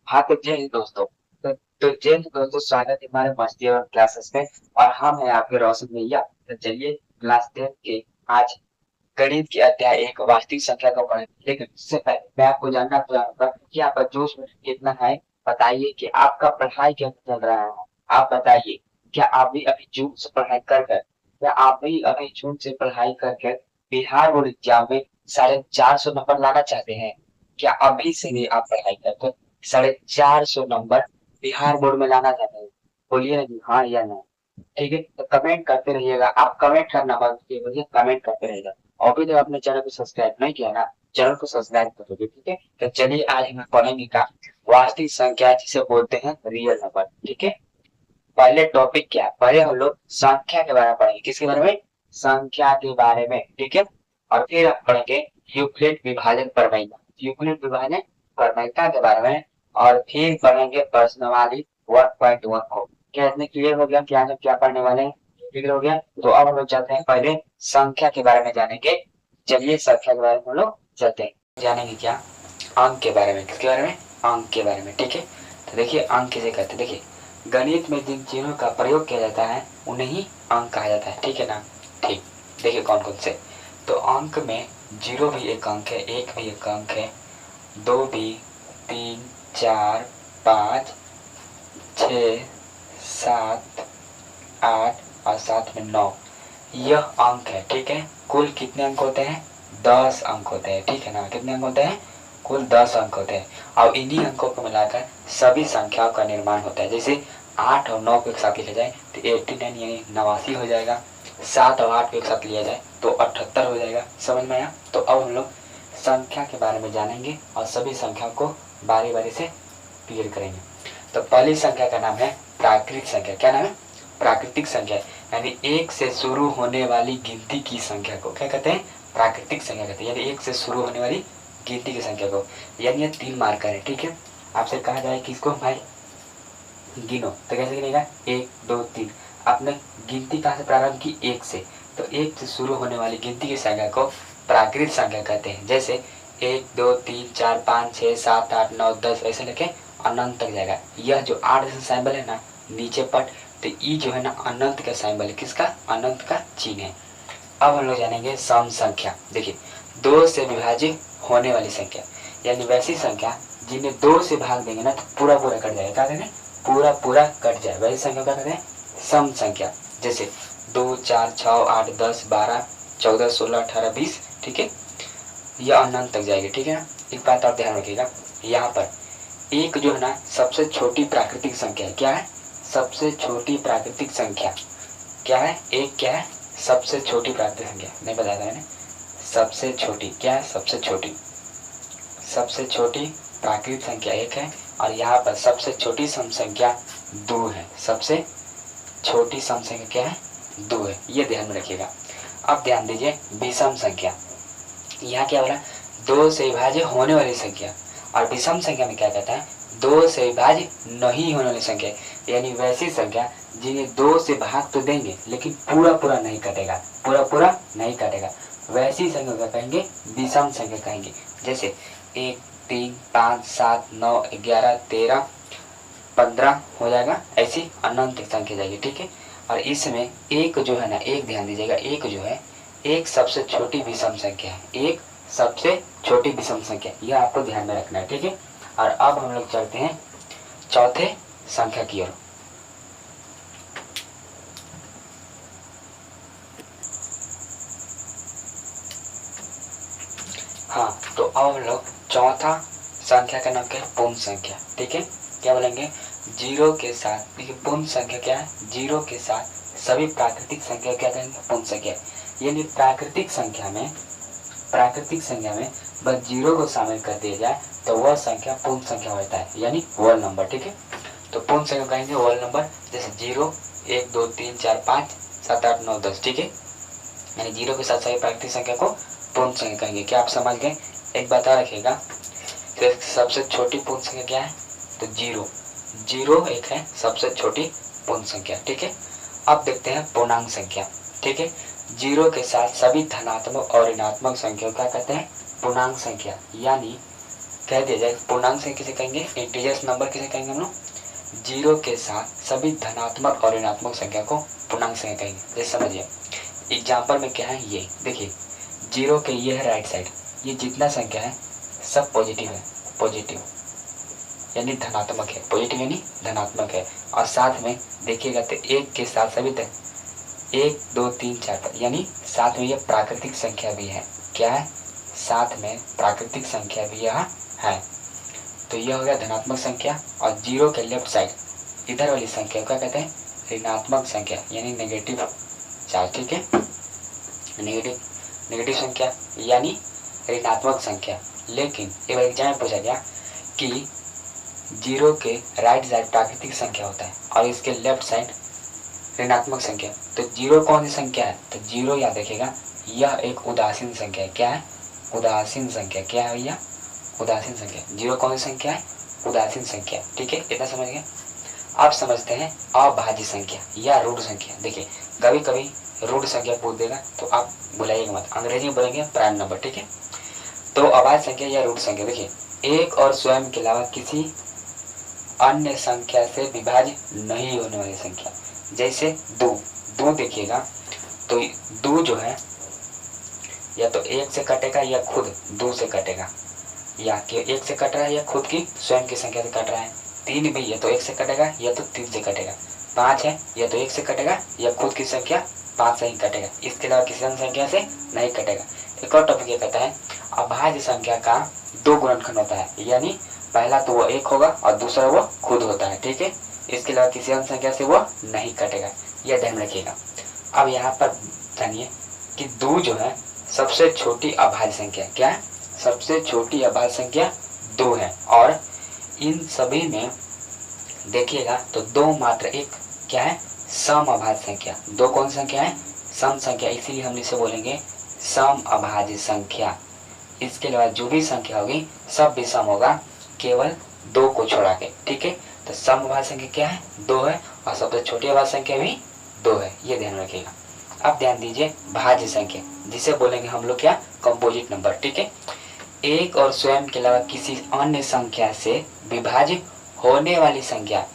हाँ तो जय हिंद दोस्तों। जय हिंद दोस्तों, स्वागत है हमारे मस्ती और क्लासेस में। और हम हैं आपके रोशन भैया। तो चलिए क्लास 10 के आज गणित के अध्याय एक वास्तविक संख्या को पढ़ें। लेकिन उससे पहले मैं आपको जानना चाहूंगा कि आपका जोश कितना है। बताइए कि आपका पढ़ाई कैसा चल रहा है। आप बताइए, क्या आप भी अभी जून से पढ़ाई कर कर क्या आप भी अभी जून से पढ़ाई कर कर बिहार बोर्ड एग्जाम में 450 नंबर लाना चाहते हैं? क्या अभी से भी आप पढ़ाई कर कर 450 नंबर बिहार बोर्ड में लाना चाहते हैं? बोलिए ना जी, हाँ या ना। ठीक है, तो कमेंट करते रहिएगा। आप कमेंट करना मत कीजिए, कमेंट करते रहिएगा। और भी तो आपने चैनल को सब्सक्राइब नहीं किया ना, चैनल को सब्सक्राइब कर दीजिए। ठीक है, तो चलिए आज हम पढ़ेंगे का वास्तविक संख्या जिसे बोलते हैं रियल नंबर। ठीक है, पहले टॉपिक क्या है? पहले हम लोग संख्या के बारे में पढ़ेंगे। किसके बारे में? संख्या के बारे में। ठीक है, और फिर हम पढ़ेंगे यूक्लिड विभाजन प्रमेय, यूक्लिड विभाजन प्रमेयता के बारे में। और फिर पढ़ेंगे प्रश्नावली 1.1 को। क्या इसमें क्लियर हो गया? क्या हम क्या पढ़ने वाले हैं? क्लियर हो गया? तो अब हम लोग चलते हैं पहले संख्या के बारे में जानेंगे। चलिए संख्या के बारे में हम लोग चलते हैं। जानेंगे क्या? अंक के बारे में। किसके बारे में? अंक के बारे में। ठीक है, तो देखिए अंक किसे कहते हैं। देखिए गणित में जिन चिन्हों का प्रयोग किया जाता है उन्हें ही अंक कहा जाता है। ठीक है ना? ठीक, देखिए कौन कौन से। तो अंक में जीरो भी एक अंक है, एक भी एक अंक है, दो भी, तीन, चार, पाँच, छ, सात, आठ और साथ में 9, यह अंक है। ठीक है, कुल कितने अंक होते हैं? 10 अंक होते हैं। ठीक है ना? कितने अंक होते हैं? कुल 10 अंक होते हैं। और इन्हीं अंकों को मिलाकर सभी संख्याओं का निर्माण होता है। जैसे 8 और 9 को एक साथ लिखा जाए तो 89 यानी 89 हो जाएगा। 7 और 8 को एक साथ लिया जाए तो 78 हो जाएगा। समझ में आया? तो अब हम लोग संख्या के बारे में जानेंगे और सभी संख्याओं को बारी बारी से क्लियर करेंगे। तो पहली संख्या का नाम है प्राकृतिक संख्या। क्या नाम है? प्राकृतिक संख्या, यानी एक से शुरू होने वाली गिनती की संख्या को क्या कहते हैं? प्राकृतिक संख्या कहते हैं। यानी एक से शुरू होने वाली गिनती की संख्या को। यानी ये 3 मार्कर है। ठीक है, आपसे कहा जाए किसको भाई गिनो, तो कैसे गिनेगा? 1 2 3। आपने गिनती कहाँ से प्रारंभ की? 1 से। तो 1 से शुरू होने वाली गिनती की संख्या को प्राकृतिक संख्या कहते हैं। जैसे 1 2 3 4 5 6 7 8 9 10 ऐसे लेके अनंत तक जाएगा। यह जो 8 जैसा सिंबल है ना नीचे पट, तो ई जो है ना अनंत का सिंबल है। किसका? अनंत का चिन्ह है। अब हम लोग जानेंगे सम संख्या। देखिए 2 से विभाजित होने वाली संख्या, यानी वैसी संख्या जिन्हें 2 से भाग देंगे ना तो पूरा पूरा कट जाएगा। क्या कहते हैं? पूरा पूरा कट जाए, वैसी संख्या क्या कहते हैं? सम संख्या। जैसे 2 4 6 8 10 12 14 16 18 20। ठीक है, यह अनंत तक जाएगी। ठीक है ना? एक बात आप ध्यान रखिएगा, यहाँ पर एक जो है ना सबसे छोटी प्राकृतिक संख्या है। क्या है? सबसे छोटी प्राकृतिक संख्या क्या है? एक क्या है? सबसे छोटी प्राकृतिक संख्या नहीं बताया था मैंने। सबसे छोटी क्या है? सबसे छोटी, सबसे छोटी प्राकृतिक संख्या एक है। और यहाँ पर सबसे छोटी सम संख्या 2 है। सबसे छोटी सम संख्या क्या है? 2 है, ये ध्यान में रखिएगा। अब ध्यान दीजिए विषम संख्या। यहाँ क्या बोला? 2 से विभाज्य होने वाली संख्या। और विषम संख्या में क्या कहता है? 2 से विभाज्य नहीं होने वाली संख्या, यानी वैसी संख्या जिन्हें 2 से भाग तो देंगे लेकिन पूरा पूरा नहीं कटेगा, पूरा पूरा नहीं कटेगा, वैसी संख्या क्या कहेंगे? विषम संख्या कहेंगे। जैसे 1 3 5 7 9 11 13 15 हो जाएगा, ऐसी अनंत संख्या जाएगी। ठीक है, और इसमें एक जो है ना, एक ध्यान दीजिएगा, एक जो है एक सबसे छोटी विषम संख्या है। एक सबसे छोटी विषम संख्या, यह आपको ध्यान में रखना है। ठीक है, और अब हम लोग चलते हैं चौथे संख्या की ओर। हाँ, तो अब हम लोग चौथा संख्या का नाम क्या है? पूर्ण संख्या। ठीक है, क्या बोलेंगे? जीरो के साथ। देखिए पूर्ण संख्या क्या है? जीरो के साथ सभी प्राकृतिक संख्या क्या कहेंगे? पूर्ण संख्या। यानी प्राकृतिक संख्या में बस जीरो को शामिल कर दिया जाए तो वह संख्या पूर्ण संख्या होता है, यानी होल नंबर। ठीक है, तो पूर्ण संख्या कहेंगे होल नंबर। जैसे 0 1 2 3 4 5 7 8 9 10। ठीक है, यानी जीरो के साथ सभी प्राकृतिक संख्या को पूर्ण संख्या कहेंगे। क्या आप समझ गए? एक बता रखिएगा, तो सबसे छोटी पूर्ण संख्या क्या है? तो जीरो। जीरो एक है सबसे छोटी पूर्ण संख्या। ठीक है, अब देखते हैं पूर्णांक संख्या। ठीक है, जीरो के साथ सभी धनात्मक और ऋणात्मक संख्या क्या कहते हैं? पूर्णांक संख्या। यानी कह दिया जाए पूर्णांक संख्या किसे कहेंगे, इंटीजर्स नंबर किसे कहेंगे हम लोग, जीरो के साथ सभी धनात्मक और ऋणात्मक संख्या को पूर्णांक संख्या कहेंगे। जैसे समझिए एग्जाम्पल में क्या है, ये देखिए जीरो के ये है राइट साइड, ये जितना संख्या है सब पॉजिटिव है, पॉजिटिव यानी धनात्मक है, पॉजिटिव यानी धनात्मक है। और साथ में देखिएगा तो एक के साथ सभी तक 1 2 3 4 यानी साथ में ये प्राकृतिक संख्या भी है। क्या है, साथ में प्राकृतिक संख्या भी यह है। तो यह हो गया धनात्मक संख्या। और जीरो के लेफ्ट साइड इधर वाली संख्या क्या कहते हैं, ऋणात्मक संख्या यानी नेगेटिव चार्ज। ठीक है, नेगेटिव संख्या यानी ऋणात्मक संख्या। लेकिन एक एग्जाम में पूछा गया कि जीरो के राइट साइड प्राकृतिक संख्या होता है और इसके लेफ्ट साइड ऋणात्मक संख्या, तो जीरो कौन सी संख्या है, तो जीरो याद रखिएगा यह एक उदासीन संख्या है। क्या है, उदासीन संख्या। क्या है भैया, उदासीन संख्या। जीरो कौन सी संख्या है, उदासीन संख्या। ठीक है, इतना समझ गए। आप समझते हैं अभाज्य संख्या या रूढ़ संख्या। देखिए कभी कभी रूढ़ संख्या पूछ देगा तो आप बुलाइएगा मत, अंग्रेजी में बोलेंगे प्राइम नंबर। ठीक है, तो अभाज्य संख्या या रूढ़ संख्या, देखिए एक और स्वयं के अलावा किसी अन्य संख्या से विभाज्य नहीं होने वाली संख्या। जैसे दो देखिएगा तो दो जो है या तो एक से कटेगा या खुद दो से कटेगा, या कि एक से कट रहा है या खुद की स्वयं की संख्या से कट रहा है। तीन भी या तो एक से कटेगा या तो तीन से कटेगा। पाँच है या तो एक से कटेगा या खुद की संख्या पाँच से ही कटेगा, इसके अलावा किसी अन्य संख्या से नहीं कटेगा। एक और टॉपिक ये कहता है अभाज्य संख्या का दो गुणनखंड होता है, यानी पहला तो वो एक होगा और दूसरा वो खुद होता है। ठीक है, इसके अलावा किसी अन्य संख्या से वो नहीं कटेगा, यह ध्यान रखिएगा। अब यहाँ पर जानिए कि दो जो है सबसे छोटी अभाज्य संख्या। क्या है, सबसे छोटी अभाज्य संख्या दो है। और इन सभी में देखिएगा तो दो मात्र एक क्या है, सम अभाज्य संख्या। दो कौन सी संख्या है, सम संख्या, इसीलिए हम इसे बोलेंगे सम अभाज्य संख्या। इसके अलावा जो भी संख्या होगी सब भी सम होगा, केवल दो को छोड़ा के। ठीक है, तो सम अभाज्य संख्या क्या है, दो है, और सबसे छोटी अभाज्य संख्या भी दो है, ये ध्यान रखिएगा। अब ध्यान दीजिए भाज्य संख्या, जिसे बोलेंगे हम लोग क्या, कंपोजिट नंबर। ठीक है, एक और स्वयं के अलावा किसी अन्य संख्या से विभाज्य होने वाली संख्या।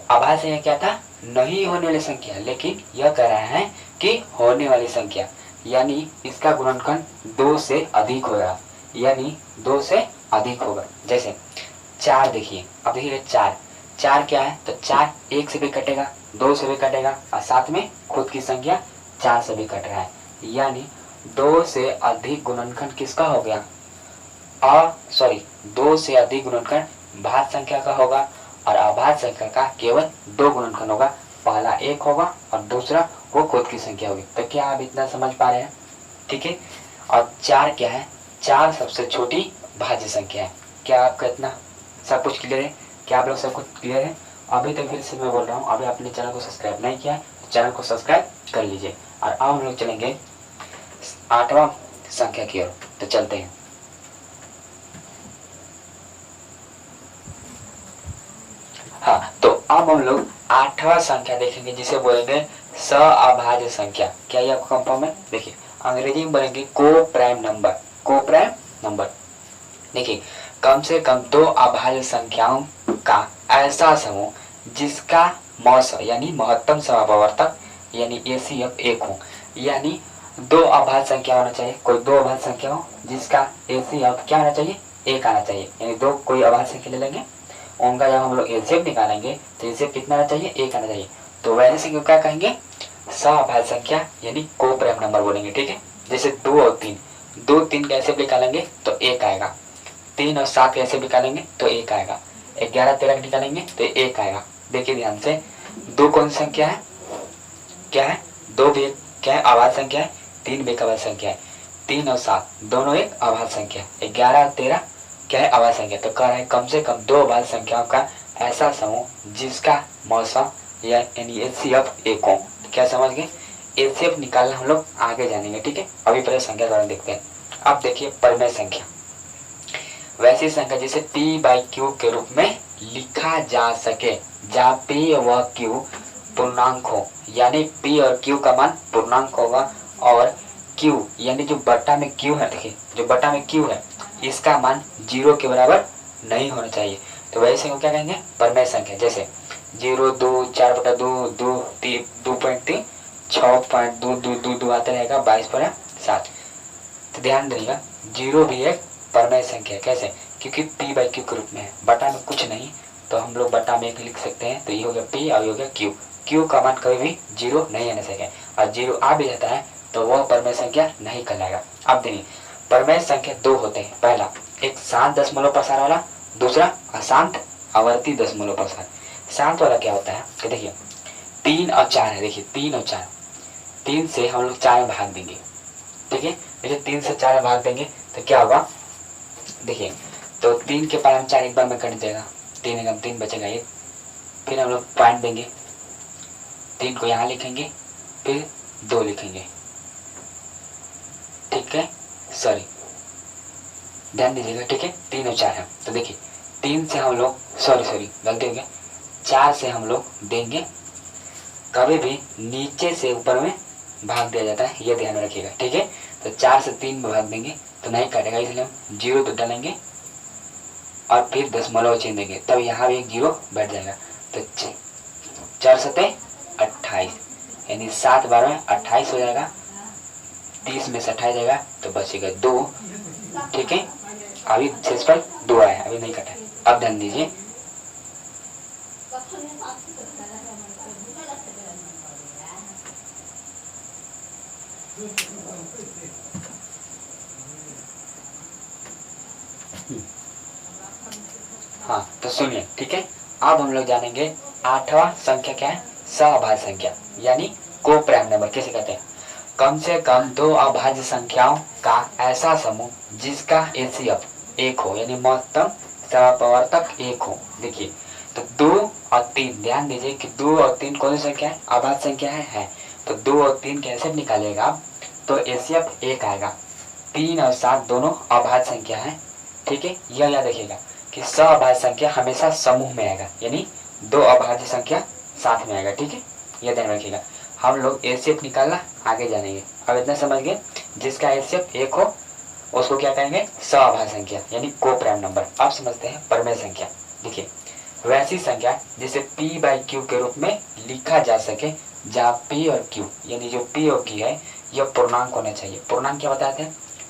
अभाज्य संख्या क्या था, नहीं होने वाली संख्या, लेकिन यह कह रहा है कि होने वाली संख्या, यानी इसका गुणनखंड दो से अधिक होगा, यानी दो से अधिक होगा। जैसे चार देखिए, अब देखिए चार क्या है, तो चार एक से भी कटेगा, दो से भी कटेगा, और साथ में खुद की संख्या चार से भी कट रहा है, यानी दो से अधिक गुणनखंड किसका हो गया, दो से अधिक गुणनखंड भाज्य संख्या का होगा, और अभाज्य संख्या का केवल दो गुणनखंड होगा, पहला एक होगा और दूसरा वो खुद की संख्या होगी। तो क्या आप इतना समझ पा रहे हैं। ठीक है, और चार क्या है, चार सबसे छोटी भाज्य संख्या है। क्या आपका इतना सब कुछ क्लियर है, क्या आप लोग सब कुछ क्लियर है। अभी तक फिर से मैं बोल रहा हूँ, अभी आपने चैनल को सब्सक्राइब नहीं किया है तो चैनल को सब्सक्राइब कर लीजिए। और अब हम लोग चलेंगे आठवां संख्या की ओर, तो चलते हैं। हाँ, तो अब हम लोग आठवां संख्या देखेंगे, जिसे बोलेंगे सअभाज्य संख्या। क्या ये आपको कंफर्म है। देखिए अंग्रेजी में बोलेंगे को प्राइम नंबर, को प्राइम नंबर। देखिए कम से कम दो अभाज्य संख्याओं का ऐसा समूह जिसका मौस यानी महत्तम समापवर्तक यानी एसीएफ एक हो, यानी दो अभाज्य संख्या होना चाहिए, कोई दो अभाज्य संख्या हो जिसका एसीएफ क्या होना चाहिए, एक आना चाहिए। यानी दो कोई अभाज्य संख्या ले लेंगे, उनका जब हम लोग एलसीएम निकालेंगे तो एलसीएम कितना आना चाहिए, एक आना चाहिए। तो वैसे संख्या क्या कहेंगे, सअभाज्य संख्या यानी को प्राइम नंबर बोलेंगे। ठीक है, जैसे दो और तीन, दो तीन का एलसीएम निकालेंगे तो एक आएगा, तीन और सात का एलसीएम निकालेंगे तो एक आएगा, 11 13 निकालेंगे तो एक आएगा। देखिए ध्यान से, दो कौन सी संख्या है, क्या है, दो भी क्या है, अभाज्य संख्या है, तीन भी एक अभाज्य संख्या है, तीन और सात दोनों एक अभाज्य संख्या है, 11 और 13 क्या है, अभाज्य संख्या। तो कह रहे हैं कम से कम दो अभाज्य संख्याओं का ऐसा समूह जिसका मौसम यानी एचसीएफ एक हो। क्या समझ गए, एचसीएफ निकालना हम लोग आगे जानेंगे। ठीक है, अभी पहले संख्या कारण देखते हैं। अब देखिए परिमेय संख्या, वैसी संख्या जिसे p/q के रूप में लिखा जा सके, जहाँ p व q पूर्णांक हो, यानी p और q का मान पूर्णांक होगा, और q यानी जो बटा में q है, देखिए जो बटा में q है इसका मान 0 के बराबर नहीं होना चाहिए। तो वैसे को क्या कहेंगे, परमेय संख्या। जैसे 0, 2, 4/2, 2, 3, 2.3, 6.2222 आता रहेगा 22/7। तो ध्यान दीजिएगा 0 भी एक परमेय संख्या है। कैसे, क्योंकि p/q के रूप में है, बटा में कुछ नहीं, तो हम लोग बटा में 1 लिख सकते हैं। तो ये हो गया p और ये हो गया q। q का मान कभी भी 0 नहीं आने सके, और 0 आ भी जाता है तो वह परमेय संख्या नहीं कहलाएगा। अब देखिए परमेय संख्या 2 होते हैं। पहला एक शांत दशमलव प्रसार वाला, दूसरा अशांत आवर्ती दशमलव प्रसार। शांत वाला क्या होता है कि देखिए 3 और 4 है। देखिए 3 और 4, 3 से हम लोग 4 में भाग देंगे। ठीक है, देखिए 3 से 4 में भाग देंगे तो क्या होगा, देखिए तो 3 के पावर 4 एक बार में कट जाएगा, 3 एकम 3 बचेगा 1। फिर हम लोग पॉइंट देंगे, 3 को यहाँ लिखेंगे, फिर 2 लिखेंगे। ठीक है, सॉरी ध्यान दीजिएगा। ठीक है, 3 और 4 है। तो देखिए 3 से हम लोग सॉरी गलती हो गया, 4 से हम लोग देंगे, कभी भी नीचे से ऊपर में भाग दिया जाता है, ये ध्यान में रखिएगा। ठीक है, तो 4 से 3 में भाग देंगे तो नहीं कटेगा, इसलिए हम 0 तो डालेंगे और फिर दशमलव चिन्ह देंगे, तब यहाँ भी एक 0 बैठ जाएगा। तो 4 सते 28, यानी 7 बार में 28 हो जाएगा, 30 में से 28 जाएगा तो बचेगा 2। ठीक है, अभी शेषफल 2 आया, अभी नहीं कटा। अब ध्यान दीजिए हाँ, तो सुनिए। ठीक है, अब हम लोग जानेंगे 8वां संख्या क्या है, सअभाज्य संख्या यानी को प्राइम नंबर किसे कहते हैं। कम से कम 2 अभाज्य संख्याओं का ऐसा समूह जिसका एचसीएफ 1 हो, यानी महत्तम सहप्रवर्तक 1 हो। देखिए तो 2 और 3, ध्यान दीजिए कि 2 और 3 कौन सी संख्या है, अभाज्य संख्या है। तो 2 और 3 कैसे निकालेगा आप, तो एचसीएफ 1 आएगा। 3 और 7 दोनों अभाज्य संख्या है। ठीक है, यह याद रखिएगा कि सअभाज्य संख्या हमेशा समूह में आएगा, यानी 2 अभाज्य संख्या साथ में आएगा। ठीक है, यह ध्यान रखिएगा। हम लोग एचसीएफ निकालना आगे जानेंगे, अब इतना समझ गए, जिसका एचसीएफ 1 हो उसको क्या कहेंगे, सअभाज्य संख्या यानी को प्राइम नंबर। अब समझते हैं परमेय संख्या। देखिए वैसी संख्या जिसे p/q के रूप में लिखा जा सके, जहाँ p और q यानी जो p और q है यह पूर्णांक होना चाहिए। पूर्णांक क्या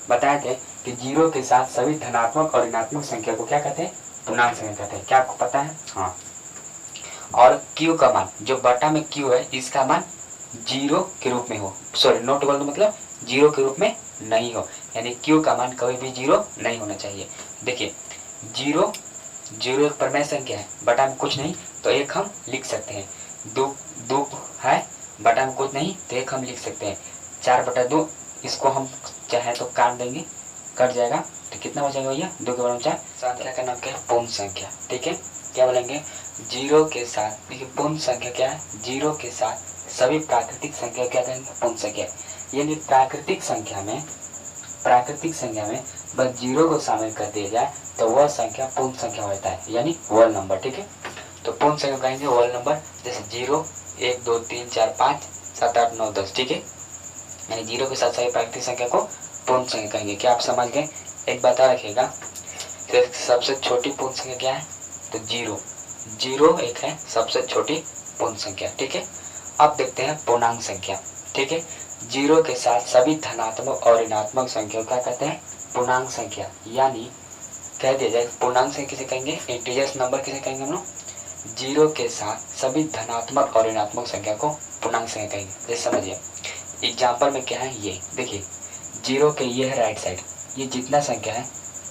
बताए थे कि 0 के साथ सभी धनात्मक और ऋणात्मक संख्या को क्या कहते हैं, पूर्णांक संख्या कहते हैं। क्या आपको पता है, हाँ। और q का मान जो बटा में q है इसका मान 0 के रूप में हो, सॉरी नॉट इक्वल टू मतलब 0 के रूप में नहीं हो, यानी q का मान कभी भी 0 नहीं होना चाहिए। देखिए 0 एक परमेय संख्या है, बटा में कुछ नहीं तो 1 हम लिख सकते हैं। 2 है, बटा में कुछ नहीं तो 1 हम लिख सकते हैं। 4/2 इसको हम चाहे तो काट देंगे, कट जाएगा तो कितना बचेगा भैया, 2 के बराबर 4। संख्या का नाम क्या है, पूर्ण संख्या। ठीक है, क्या बोलेंगे, 0 के साथ, देखिए पूर्ण संख्या क्या है, 0 के साथ सभी प्राकृतिक संख्या क्या कहेंगे, पूर्ण संख्या। यानी प्राकृतिक संख्या में बस 0 को शामिल कर दिया जाए तो वह संख्या पूर्ण संख्या होता है, यानी होल नंबर। ठीक है, तो पूर्ण संख्या कहेंगे होल नंबर, जैसे 0, 1, 2, 3, 4, 5, 7, 8, 9, 10। ठीक है, यानी 0 के साथ सभी प्राकृतिक संख्या को पूर्ण संख्या कहेंगे। क्या आप समझ गए, एक बात रखिएगा, तो सबसे छोटी पूर्ण संख्या क्या है, तो 0 एक है सबसे छोटी पूर्ण संख्या। ठीक है, अब देखते हैं पूर्णांक संख्या। ठीक है, 0 के साथ सभी धनात्मक और ऋणात्मक संख्या क्या कहते हैं, पूर्णांक संख्या। यानी कह दिया जाए पूर्णांक संख्या किसे कहेंगे, इंटीजर्स नंबर किसे कहेंगे हम लोग, 0 के साथ सभी धनात्मक और ऋणात्मक संख्या को पूर्णांक संख्या कहेंगे। जैसे समझिए एग्जाम्पल में क्या है, ये देखिए 0 के ये है राइट साइड, ये जितना संख्या है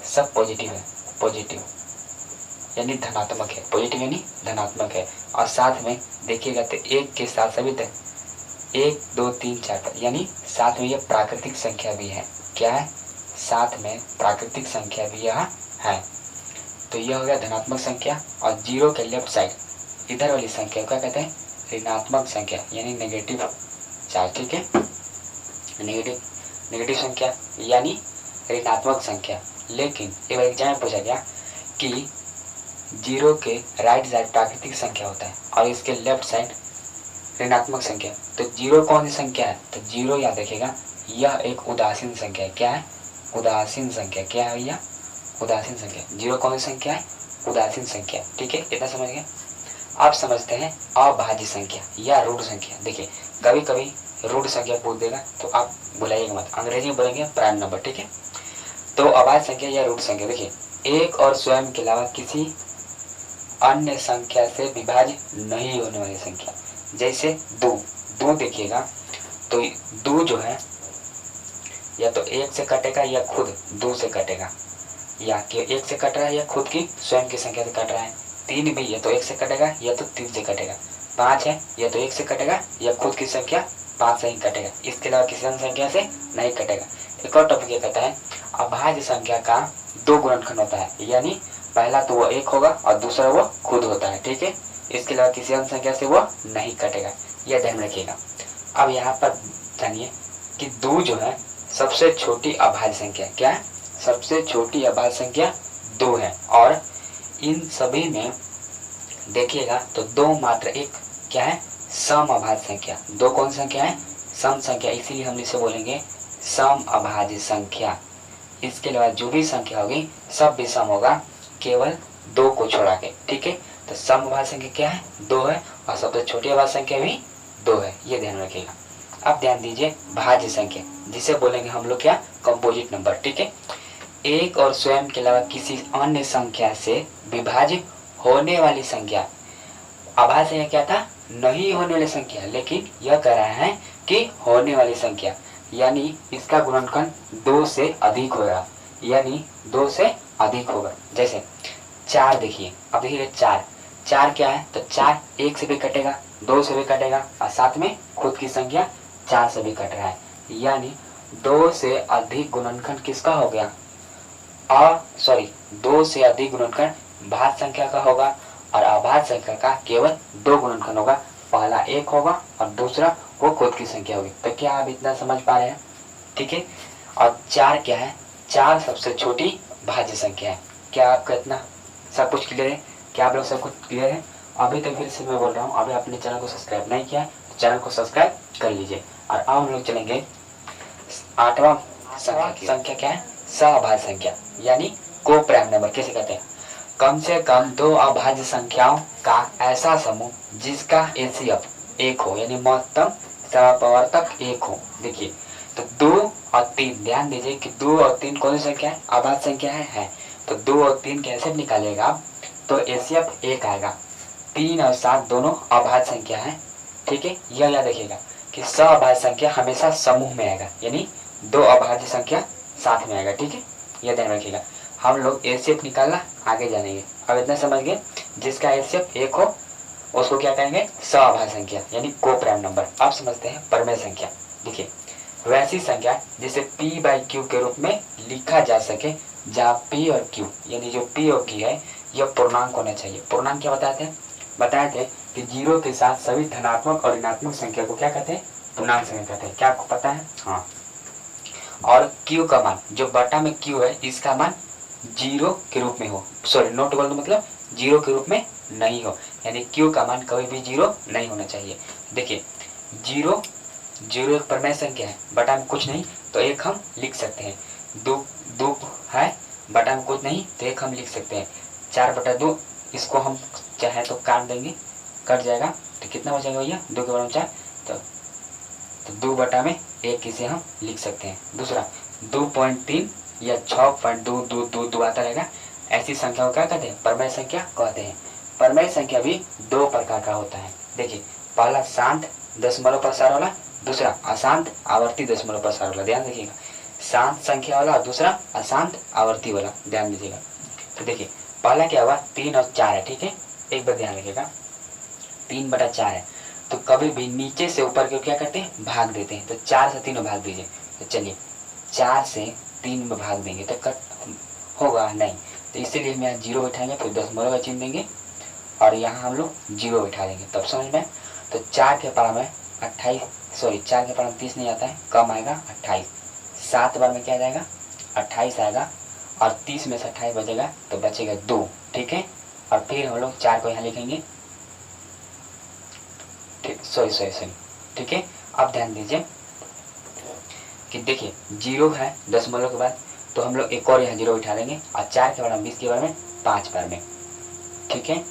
सब पॉजिटिव है, पॉजिटिव यानी धनात्मक है, पॉजिटिव यानी धनात्मक है। और साथ में देखिएगा तो 1 के साथ सभी 1, 2, 3, 4 यानी साथ में ये प्राकृतिक संख्या भी है। क्या है, साथ में प्राकृतिक संख्या भी यह है। तो यह हो गया धनात्मक संख्या। और 0 के लेफ्ट साइड इधर वाली संख्या क्या कहते हैं, ऋणात्मक संख्या यानी नेगेटिव चार्ज। ठीक है, नेगेटिव संख्या यानी ऋणात्मक संख्या। लेकिन एक एग्जाम में पूछा गया कि 0 के राइट साइड प्राकृतिक संख्या होता है और इसके लेफ्ट साइड ऋणात्मक संख्या, तो 0 कौन सी संख्या है, तो 0 याद रखिएगा यह एक उदासीन संख्या है। क्या है, उदासीन संख्या। क्या है भैया, उदासीन संख्या। जीरो कौन सी संख्या है? उदासीन संख्या। ठीक है, इतना समझ गए। अब समझते हैं अभाज्य संख्या या रूढ़ संख्या। देखिए कभी कभी रूढ़ संख्या पूछ देगा तो आप बुलाइएगा मत, अंग्रेजी में बोलेंगे प्राइम नंबर। ठीक है, तो अभाज्य संख्या या रूढ़ संख्या, देखिए एक और स्वयं के अलावा किसी अन्य संख्या से विभाज्य नहीं होने वाली संख्या। जैसे दो, दो देखिएगा तो दो जो है या तो एक से कटेगा या खुद दो से कटेगा, या कि एक से कट रहा है या खुद की स्वयं की संख्या से कट रहा है। तीन भी या तो एक से कटेगा या तो तीन से कटेगा। पाँच है या तो एक से कटेगा या खुद की संख्या पाँच से ही कटेगा, इसके अलावा किसी अन्य संख्या से नहीं कटेगा। एक और टॉपिक ये कहता है अभाज्य संख्या का दो गुणनखंड होता है, यानी पहला तो वो एक होगा और दूसरा वो खुद होता है। ठीक है, इसके अलावा किसी अन्य संख्या से वो नहीं कटेगा, यह ध्यान रखिएगा। अब यहाँ पर जानिए कि दो जो है सबसे छोटी अभाज्य संख्या क्या है? सबसे छोटी अभाज्य संख्या दो है, और इन सभी में देखिएगा तो दो मात्र एक क्या है? सम अभाज्य संख्या। दो कौन सी संख्या है? सम संख्या, इसीलिए हम इसे बोलेंगे सम अभाज्य संख्या। इसके अलावा जो भी संख्या होगी सब भी सम होगा, केवल दो को छोड़ा के। ठीक है, तो सम अभाज्य संख्या क्या है? दो है, और सबसे छोटी अभाज्य संख्या भी दो है, ये ध्यान रखिएगा। अब ध्यान दीजिए भाज्य संख्या, जिसे बोलेंगे हम लोग क्या? Composite number. ठीक है, एक और स्वयं के अलावा किसी अन्य संख्या से विभाज्य होने वाली संख्या। अभाज्य संख्या क्या था? नहीं होने वाली संख्या, लेकिन यह कह रहा है कि होने वाली संख्या, यानी इसका गुणनखंड दो से अधिक होगा, यानी दो से अधिक होगा। जैसे चार देखिए, अब देखिए चार, चार क्या है? तो चार एक से भी कटेगा, दो से भी कटेगा, और साथ में खुद की संख्या चार से भी कट रहा है, यानी दो से अधिक गुणनखंड किसका हो गया? दो से अधिक गुणनखंड भाज्य संख्या का होगा, और अभाज्य संख्या का केवल दो गुणनखंड होगा। पहला एक होगा और दूसरा वो खुद की संख्या होगी। तो क्या आप इतना समझ पा रहे हैं? ठीक है, और चार क्या है? चार सबसे छोटी भाज्य संख्या है। क्या आपका इतना सब कुछ क्लियर है? क्या आप लोग सब कुछ क्लियर है? अभी तक फिर से मैं बोल रहा हूँ, अभी आपने चैनल को सब्सक्राइब नहीं किया तो चैनल को सब्सक्राइब कर लीजिए। और अब हम लोग चलेंगे आठवां संख्या क्या है? सअभाज्य संख्या, यानी को प्राइम नंबर। कैसे कहते हैं? कम से कम दो अभाज्य संख्याओं का ऐसा समूह जिसका एचसीएफ एक हो, यानी महत्तम समप्रवर्तक एक हो। देखिए तो दो और तीन, ध्यान दीजिए कि दो और तीन कौन सी संख्या है? अभाज्य संख्या है। तो दो और तीन कैसे निकालेगा आप? तो एचसीएफ एक आएगा। तीन और सात दोनों अभाज्य संख्या है। ठीक है, यह याद रखिएगा कि सअभाज्य संख्या हमेशा समूह में आएगा, यानी दो अभाज्य संख्या साथ में आएगा। ठीक है, यह ध्यान रखिएगा। हम लोग एचसीएफ निकालना आगे जानेंगे। अब इतना समझ गए, जिसका एचसीएफ एक हो उसको क्या कहेंगे? सअभाज्य संख्या, यानी को प्राइम नंबर। अब समझते हैं परमेय संख्या। देखिए वैसी संख्या जिसे p बाई क्यू के रूप में लिखा जा सके, जहाँ p और q यानी जो p और q है यह पूर्णांक होना चाहिए। पूर्णांक क्या बताए थे कि जीरो के साथ सभी धनात्मक और ऋणात्मक संख्या को क्या कहते हैं? पूर्णांक संख्या कहते हैं। क्या आपको पता है? हाँ। और q का मान, जो बटा में q है, इसका मान जीरो के रूप में हो, नोट बोल दो, मतलब जीरो के रूप में नहीं हो, यानी q का मान कभी भी जीरो नहीं होना चाहिए। देखिए जीरो जीरो एक परमेय संख्या है, बटा में कुछ नहीं तो एक हम लिख सकते हैं। दो दो है, बटा में कुछ नहीं तो एक हम लिख सकते हैं। चार बटा दो, इसको हम चाहे तो काट देंगे, कट जाएगा तो कितना बचेगा भैया? दो के बराबर चार, तो दो बटा में एक इसे हम लिख सकते हैं। दूसरा 2.3 या 6.222 आता रहेगा। ऐसी संख्या को क्या कहते हैं? परमेय संख्या कहते हैं। परमेय संख्या भी दो प्रकार का होता है। देखिए पहला शांत दशमलव प्रसार वाला, दूसरा अशांत आवर्ती दशमलव प्रसार वाला। ध्यान रखिएगा, शांत संख्या वाला और दूसरा अशांत आवर्ती वाला, ध्यान दीजिएगा। तो देखिए पहला क्या हुआ? 3 और 4 है। ठीक है, एक बार ध्यान रखिएगा, 3 बटा 4 है, तो कभी भी नीचे से ऊपर को क्या करते हैं? भाग देते हैं। तो 4 से 3 में भाग दीजिए। तो चलिए 4 से 3 में भाग देंगे तो कट होगा नहीं, तो इसीलिए हम यहाँ जीरो बैठाएंगे, फिर दशमलव का चिन्ह देंगे और यहाँ हम लोग जीरो बैठा देंगे, तब समझ में। तो 4 के पारा में 28, 4 के पारा में 30 नहीं आता है, कम आएगा 28। 7 बार में क्या जाएगा? 28 आएगा, और 30 में से 28 बचेगा तो बचेगा 2। ठीक है, और फिर हम लोग 4 को यहाँ लिखेंगे। ठीक है, अब ध्यान दीजिए कि देखिए जीरो है दशमलव के बाद, तो हम लोग एक और यहाँ 0 उठा देंगे और 4 के बार में 20 के बार में 5 बार में, ठीक है।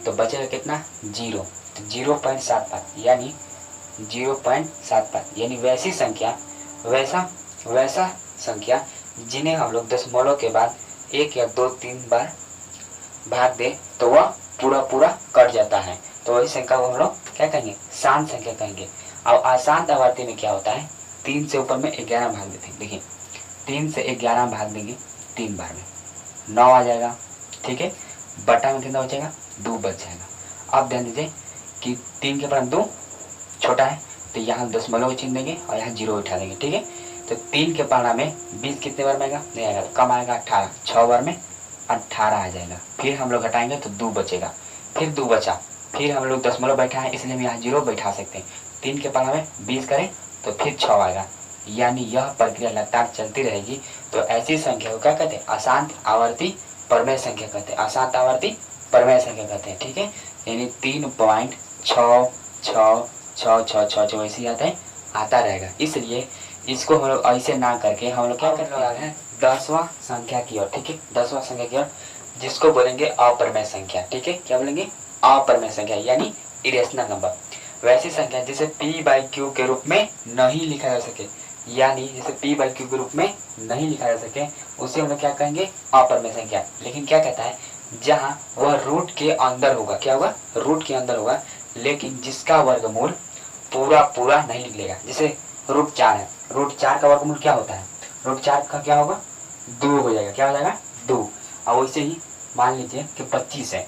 तो बचेगा कितना 0, तो 0.75 यानी 0.75 यानी वैसी संख्या वैसा संख्या जिन्हें हम लोग दशमलव के बाद 1 या 2 3 बार भाग दे तो वह पूरा कट जाता है। तो वही संख्या को हम लोग क्या कहेंगे, शांत संख्या कहेंगे। अब अशांत आवर्ती में क्या होता है, 3 से ऊपर में 11 भाग देते हैं। देखिए 3 से 11 भाग देंगे 3 बार में 9 आ जाएगा, ठीक है। बटा में कितना बचेगा 2 बच जाएगा। अब ध्यान दीजिए कि 3 के पर 2 छोटा है तो यहाँ दशमलव चिन्ह देंगे और यहाँ 0 उठा देंगे, ठीक है। तो 3 के पारा में 20 कितने बार में आएगा, नहीं आएगा, कम आएगा 18, 6 बार में 18 आ जाएगा। फिर हम लोग घटाएंगे तो 2 बचेगा, फिर 2 बचा, फिर हम लोग दशमलव बैठा है इसलिए हम यहाँ 0 बैठा सकते हैं। 3 के पारा में 20 करें तो फिर 6 आएगा, यानी यह प्रक्रिया लगातार चलती रहेगी। तो ऐसी संख्या को क्या कहते हैं, अशांत आवर्ती परमेय संख्या कहते हैं, अशांत आवर्ती परमेय संख्या कहते हैं, ठीक है। यानी 3.66666 वैसे आता रहेगा। इसलिए इसको हम लोग ऐसे ना करके हम लोग क्या करने वाले हैं, 10वां संख्या की ओर, ठीक है, 10वां संख्या की ओर, जिसको बोलेंगे अपरमेय संख्या, ठीक है। क्या बोलेंगे, अपरमेय संख्या यानी इरेशनल नंबर। वैसी संख्या जिसे p/q के रूप में नहीं लिखा जा सके, यानी जिसे p/q के रूप में नहीं लिखा जा सके उसे हम लोग क्या कहेंगे, अपरमेय संख्या। लेकिन क्या कहता है, जहाँ वह रूट के अंदर होगा, क्या होगा, रूट के अंदर होगा, लेकिन जिसका वर्गमूल पूरा नहीं निकलेगा। जैसे √4 है, √4 का वर्गमूल क्या होता है, √4 का क्या होगा 2 हो जाएगा, क्या हो जाएगा 2। और वैसे ही मान लीजिए कि 25 है,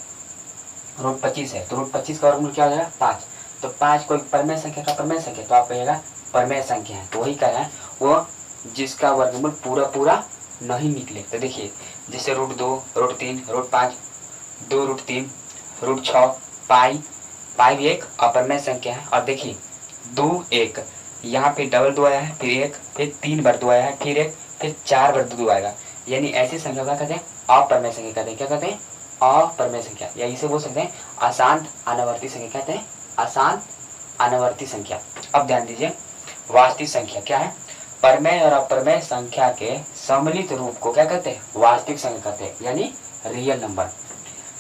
√25 है तो √25 का वर्गमूल क्या हो जाएगा 5। तो 5 कोई परमेय संख्या का परमेय संख्या, तो आप कहिएगा परमेय संख्या है। तो वही कह रहा है वो जिसका वर्गमूल पूरा नहीं निकले। तो देखिए जैसे √2, √3, √5, 2 √3, √6, पाई भी एक अपरमेय संख्या है। और देखिए 2 1 यहाँ पे डबल 2 आया है, फिर 1, फिर 3 बार 2 आया है, फिर 1, फिर 4 बार 2 आएगा। यानी ऐसी संख्या क्या कहते हैं, अपरमेय संख्या कहते हैं। क्या कहते हैं, अपरमेय संख्या, या इसे बोल सकते हैं अशांत अनावर्ती संख्या कहते हैं, अशांत अनावर्ती संख्या। अब ध्यान दीजिए वास्तविक संख्या क्या है, परमेय और अपरमेय संख्या के सम्मिलित रूप को क्या कहते हैं, वास्तविक संख्या कहते हैं, यानी रियल नंबर।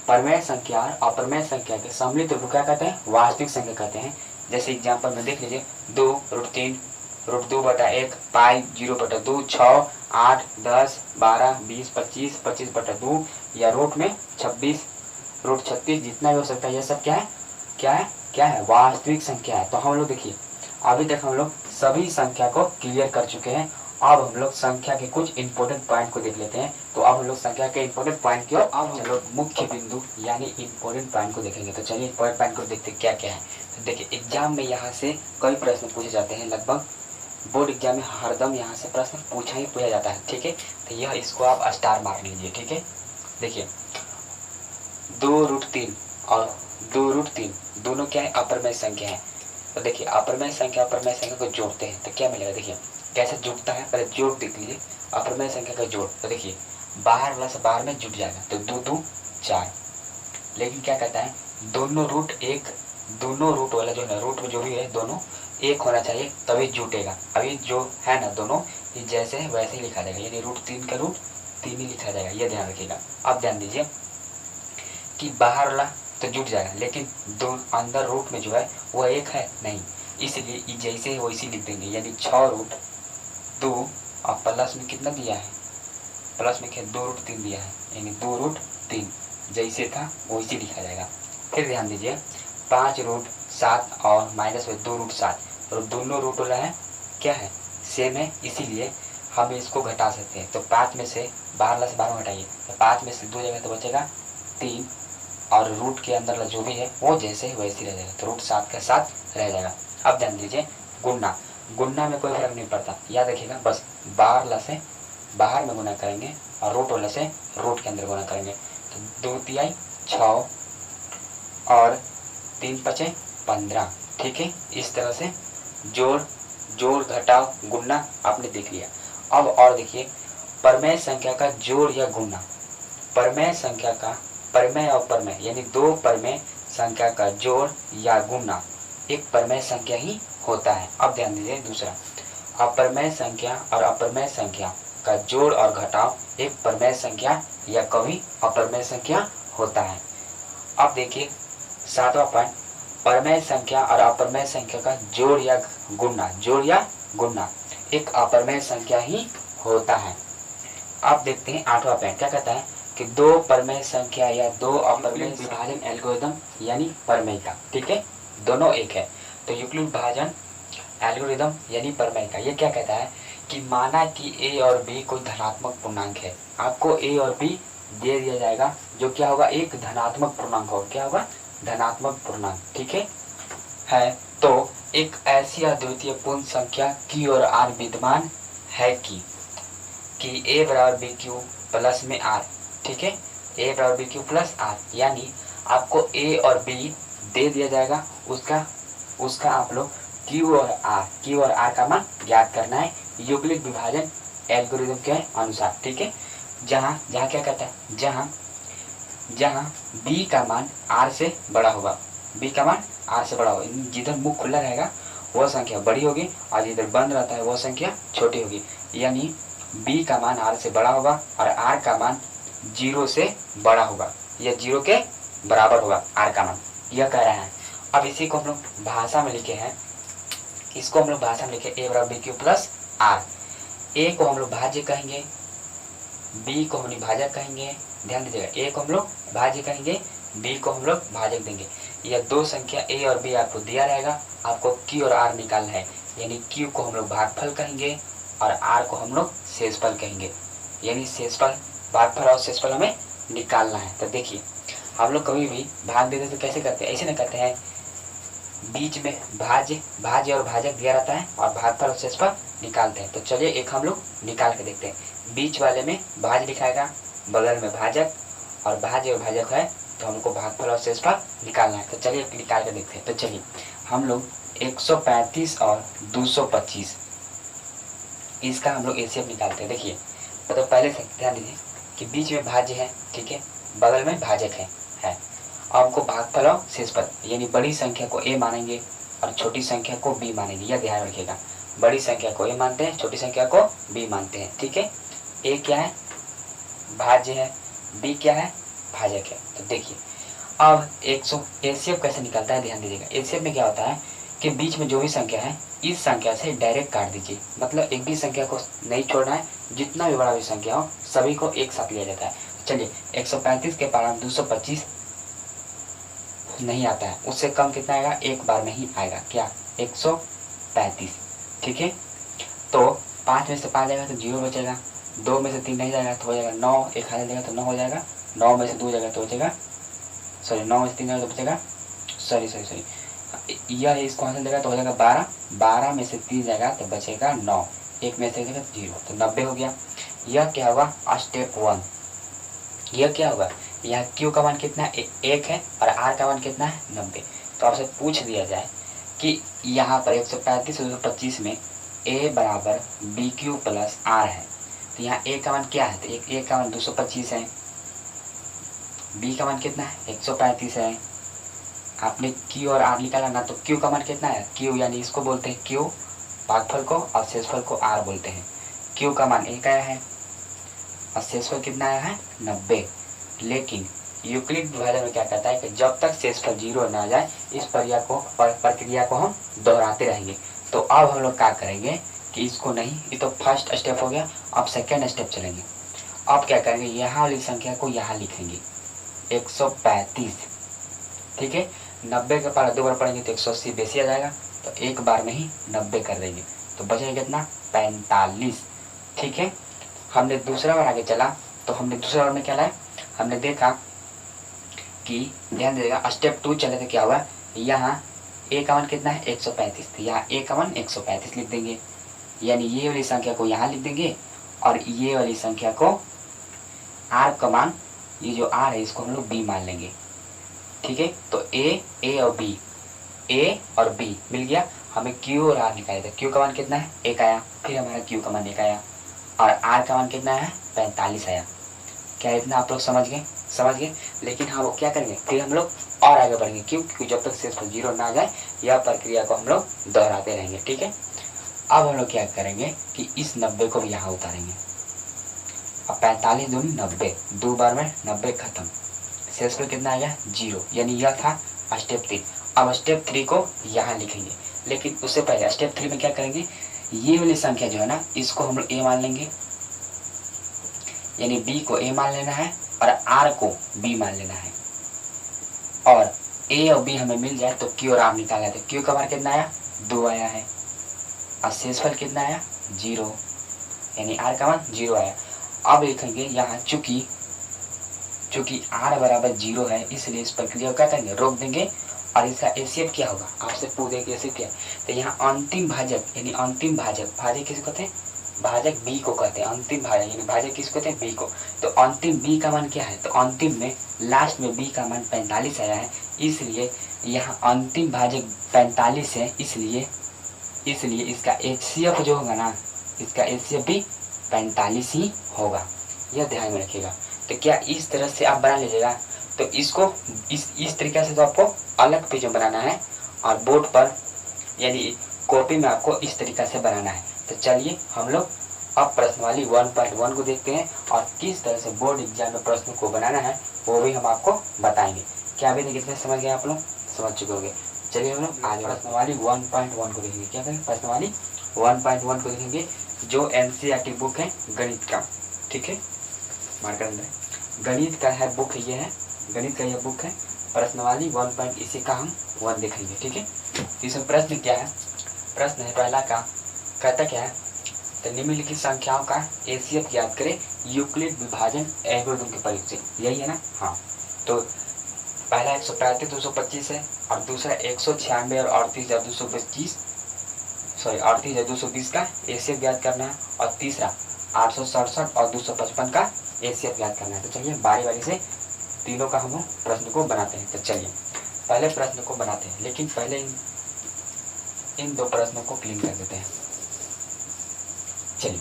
परमेय संख्या और अपरमेय संख्या के सम्मिलित रूप क्या कहते हैं, वास्तविक संख्या कहते हैं। जैसे एग्जाम्पल में देख लीजिए 2 √3 √2/1 पाई 0/2 6 8 10 12 20 25 25/2 या रूट में 26 √36 जितना भी हो सकता है, यह सब क्या है वास्तविक संख्या है। तो हम लोग देखिए अभी तक हम लोग सभी संख्या को क्लियर कर चुके हैं। अब हम लोग संख्या के कुछ इंपॉर्टेंट पॉइंट को देख लेते हैं। तो अब हम लोग संख्या के इंपॉर्टेंट पॉइंट की ओर अब हम लोग मुख्य बिंदु यानी इंपॉर्टेंट पॉइंट को देखेंगे। तो चलिए इंपॉर्टेंट पॉइंट को देखते क्या क्या है। तो देखिए एग्जाम में यहाँ से कई प्रश्न पूछे जाते हैं, लगभग बोर्ड एग्जाम में हरदम यहाँ से प्रश्न पूछा जाता है, ठीक है। तो यह इसको आप स्टार मार लीजिए, ठीक है। देखिए 2√3 और 2√3 दोनों क्या है, अपरमेय संख्या है। तो देखिए अपरमेय संख्या को जोड़ते हैं तो क्या मिलेगा, देखिए कैसे जुड़ता है, पहले जोड़ देख लीजिए। अपरमेय संख्या का जोड़, तो देखिए बाहर वाला से बाहर में जुट जाएगा तो 2 2 4। लेकिन क्या कहता है, दोनों रूट वाला जो है, रूट में जो भी है दोनों एक होना चाहिए तभी जुटेगा। अभी जो है ना दोनों ये जैसे है वैसे ही लिखा जाएगा, यानी √3 का √3 ही लिखा जाएगा, ये ध्यान रखिएगा। अब ध्यान दीजिए कि बाहर वाला तो जुट जाएगा, लेकिन दो अंदर रूट में जो है वो एक है नहीं, इसलिए जैसे है वैसे लिख देंगे, यानी 6√2 और प्लस में कितना दिया है, प्लस में क्या 2√3 दिया है, यानी 2√3 जैसे था वैसे लिखा जाएगा। फिर ध्यान दीजिए 5√7 और माइनस में 2√7 और दोनों रूट वाला है क्या है, सेम है, इसीलिए हम इसको घटा सकते हैं। तो 5 में से बाहर से 12 घटाइए तो 5 में से 2 जगह तो बचेगा 3 और रूट के अंदर जो भी है वो जैसे है वैसे रह जाएगा, तो √7 के साथ रह जाएगा। अब ध्यान दीजिए गुणना में कोई फर्क नहीं पड़ता, याद रखिएगा, बस बाहर से बाहर में गुना करेंगे और रूट वाले से रूट के अंदर गुना करेंगे। तो 2 तिहाई 6 और 3 5 15, ठीक है। इस तरह से जोड़ घटाव गुणना आपने देख लिया। अब और देखिए परमेय संख्या का जोड़ या गुणना, परमेय संख्या का परमेय और परमेय यानी दो परमेय संख्या का जोड़ या गुणा एक परमेय संख्या ही होता है। अब ध्यान दीजिए दूसरा, अपरमेय संख्या और अपरमेय संख्या का जोड़ और घटाव एक परिमेय संख्या या कभी अपरिमेय संख्या होता है। अब देखिए 7वां पॉइंट, परिमेय संख्या और अपरिमेय संख्या का जोड़ या गुणना एक अपरिमेय संख्या ही होता है। अब देखते हैं 8वां पॉइंट क्या कहता है कि दो परिमेय संख्या या दो अपरिमेय विभाजन एल्गोरिदम यानी परिमेयता। ठीक है, दोनों एक है। तो यूक्लिड विभाजन एल्गोरिदम यानी परिमेयता ये क्या कहता है कि माना कि ए और बी कोई धनात्मक पूर्णांक है, आपको ए और बी दे दिया जाएगा जो क्या होगा, एक धनात्मक पूर्णांक होगा। क्या होगा, धनात्मक पूर्णांक। ठीक है तो एक ऐसी अद्वितीय पूर्ण संख्या की और आर विद्यमान है कि ए बराबर बी क्यू प्लस में आर। ठीक है, ए बराबर बी क्यू प्लस आर, यानी आपको ए और बी दे दिया जाएगा, उसका आप लोग क्यू और आर का मान ज्ञात करना है यूक्लिड विभाजन एल्गोरिथम के अनुसार। ठीक है, जहाँ क्या कहता है, जहाँ बी का मान आर से बड़ा होगा, जिधर मुख खुला रहेगा वह संख्या बड़ी होगी और जिधर बंद रहता है वह संख्या छोटी होगी। यानी बी का मान आर से बड़ा होगा और आर का मान 0 से बड़ा होगा या 0 के बराबर होगा आर का मान, यह कह रहे हैं। अब इसी को हम लोग भाषा में लिखे हैं, इसको हम लोग भाषा में लिखे ए बराबर बी क्यू प्लस आर। ए को हम लोग भाज्य कहेंगे, बी को हम लोग भाजक कहेंगे। ध्यान दीजिएगा, ए को हम लोग भाज्य कहेंगे, बी को हम लोग भाजक देंगे। यह दो संख्या ए और बी आपको दिया रहेगा, आपको क्यू और आर निकालना है। यानी क्यू को हम लोग भागफल कहेंगे और आर को हम लोग शेषफल कहेंगे। यानी शेषफल, भागफल और शेषफल हमें निकालना है। तो देखिए हम लोग कभी भी भाग देते तो कैसे करते हैं, ऐसे ना करते हैं, बीच में भाज्य और भाजक दिया रहता है और भागफल और शेषफल निकालते हैं। तो चलिए एक हम लोग निकाल के देखते हैं। बीच वाले में भाज्य लिखाएगा, बगल में भाजक, और भाज्य और भाजक है तो हमको भागफल और शेषफल निकालना है। तो चलिए निकाल के देखते हैं। तो चलिए हम लोग 135 और 225 इसका हम लोग एचसीएफ निकालते हैं। देखिए तो पहले से ध्यान दीजिए कि बीच में भाज्य है, ठीक है, बगल में भाजक है। अब हमको भागफल और शेषफल यानी बड़ी संख्या को ए मानेंगे और छोटी संख्या को बी मानेंगे, यह ध्यान रखिएगा। बड़ी संख्या को ए मानते हैं, छोटी संख्या को बी मानते हैं। ठीक है, ए क्या है, भाज्य है, बी क्या है, भाजक है। तो देखिए अब 100 एचसीएफ कैसे निकलता है, ध्यान दीजिएगा। एचसीएफ में क्या होता है कि बीच में जो भी संख्या है इस संख्या से डायरेक्ट काट दीजिए, मतलब एक भी संख्या को नहीं छोड़ना है, जितना भी बड़ा भी संख्या हो सभी को एक साथ लिया जाता है। चलिए 135 के पार 225 नहीं आता है, उससे कम कितना आएगा, एक बार में ही आएगा। क्या, 135। ठीक है, तो 5 में से 5 जाएगा तो 0 बचेगा, 2 में से 3 नहीं जाएगा तो हो जाएगा 9, एक हाथ जाएगा तो 9 हो जाएगा, 9 में से 2 जाएगा तो बचेगा, सॉरी 9 में से 3 जाएगा तो बचेगा, सॉरी यह इसको हासिल देगा तो हो जाएगा 12, 12 में से 3 जाएगा तो बचेगा 9, एक में से जाएगा 0, तो 90 हो गया। यह क्या होगा, स्टेप 1। यह क्या होगा, यहाँ क्यू का मान कितना है, 1 है, और आर का मान कितना है, 90। तो आपसे पूछ दिया जाए कि यहाँ पर 135 और 225 में ए बराबर बी क्यू प्लस आर है, तो यहाँ ए का मान क्या है, तो ए का मान 225 है, बी का मान कितना है, 135 है। आपने क्यू और आर निकाला ना, तो क्यू का मान कितना है, क्यू यानी इसको बोलते हैं क्यू भागफल को, और शेषफल को आर बोलते हैं। क्यू का मान 1 आया है और शेषफल कितना आया है, 90। लेकिन यूक्लिड विभाजन में क्या कहता है कि जब तक शेषफल 0 ना जाए इस प्रक्रिया को हम दोहराते रहेंगे। तो अब हम लोग क्या करेंगे कि इसको नहीं, ये तो फर्स्ट स्टेप हो गया, अब सेकेंड स्टेप चलेंगे। अब क्या करेंगे, यहाँ वाली संख्या को यहाँ लिखेंगे 135। ठीक है, 90 के पार 2 बार पढ़ेंगे तो 180 बेसी आ जाएगा, तो एक बार में ही 90 कर देंगे, तो बचेगा कितना, 45। ठीक है, हमने दूसरा बार आगे चला तो हमने दूसरा बार में क्या लाया, हमने देखा कि ध्यान दीजिएगा स्टेप 2 चले तो क्या हुआ, यहाँ ए का मान कितना है, 135, तो यहाँ ए का मान 135 लिख देंगे, यानी ये वाली संख्या को यहाँ लिख देंगे और ये वाली संख्या को आर का मान, ये जो आर है इसको हम लोग बी मान लेंगे। ठीक है, तो ए और बी मिल गया, हमें क्यू और आर निकाले थे। क्यू का मान कितना है, 1 आया, फिर हमारा क्यू का मान 1 आया और आर का मान कितना है, 45 आया। क्या इतना आप लोग समझ गए? लेकिन हम क्या करेंगे, फिर हम लोग और आगे बढ़ेंगे, क्यों, क्योंकि जब तक शेषफल 0 ना आ जाए यह प्रक्रिया को हम लोग दोहराते रहेंगे। ठीक है, अब हम लोग क्या करेंगे कि इस 90 को भी यहाँ उतारेंगे। अब 45 दूनी 90, 2 बार में 90 खत्म, शेषफल कितना आ गया 0, यानी यह था स्टेप 3। अब स्टेप 3 को यहाँ लिखेंगे, लेकिन उससे पहले स्टेप 3 में क्या करेंगे, ये वाली संख्या जो है ना इसको हम लोग ए मान लेंगे, यानी बी को ए मान लेना है और आर को बी मान लेना है, और ए और बी हमें मिल जाए तो क्यू और आर निकाला, तो क्यू का मान कितना आया 2 आया है, और शेषफल कितना आया 0, यानी आर का मान 0 आया। अब लिखेंगे यहाँ चूंकि आर बराबर 0 है, इसलिए इस प्रक्रिया को क्या करेंगे, रोक देंगे, और इसका एचसीएफ क्या होगा, आपसे पूछेंगे एचसीएफ क्या, तो यहाँ अंतिम भाजक यानी अंतिम भाजक किसको कहते हैं, भाजक बी को कहते हैं, अंतिम भाजक यानी भाजक किसको कहते हैं बी को, तो अंतिम बी का मान क्या है, तो अंतिम में लास्ट में बी का मान 45 आया है, इसलिए यहाँ अंतिम भाजक 45 है, इसलिए इसका एचसीएफ जो होगा ना, इसका एचसीएफ भी 45 ही होगा, यह ध्यान में रखिएगा। तो क्या इस तरह से आप बना लीजिएगा, तो इसको इस तरीके से तो आपको अलग पेज में बनाना है, और बोर्ड पर यानी कॉपी में आपको इस तरीके से बनाना है। तो चलिए हम लोग अब प्रश्नवाली 1.1 को देखते हैं, और किस तरह से बोर्ड एग्जाम में प्रश्नों को बनाना है वो भी हम आपको बताएंगे। क्या अभी तक कितने समझ गए आप लोग, समझ चुके होंगे। चलिए हम लोग आज प्रश्नवाली 1.1 को देखेंगे। क्या करेंगे, प्रश्नवाली 1.1 को देखेंगे, जो एनसीईआरटी बुक है गणित का, ठीक है, मार्कर अंदर गणित का है बुक, ये है गणित का यह बुक है, प्रश्नवाली 1. इसी का हम 1 देखेंगे, ठीक है। इसमें प्रश्न क्या है, प्रश्न है पहला का, कहता क्या है, तो निम्नलिखित संख्याओं का एचसीएफ ज्ञात करें यूक्लिड विभाजन एल्गोरिथम के प्रयोग से, यही है ना, हाँ। तो पहला 135 225 है, और दूसरा 196 और 38,225 38,220 का एचसीएफ ज्ञात करना है, और तीसरा 867 और 255 का एचसीएफ ज्ञात करना है। तो चलिए बारी बारी से तीनों का हम प्रश्न को बनाते हैं। तो चलिए पहले प्रश्न को बनाते हैं, लेकिन पहले इन 2 प्रश्नों को क्लीन कर देते हैं। चलिए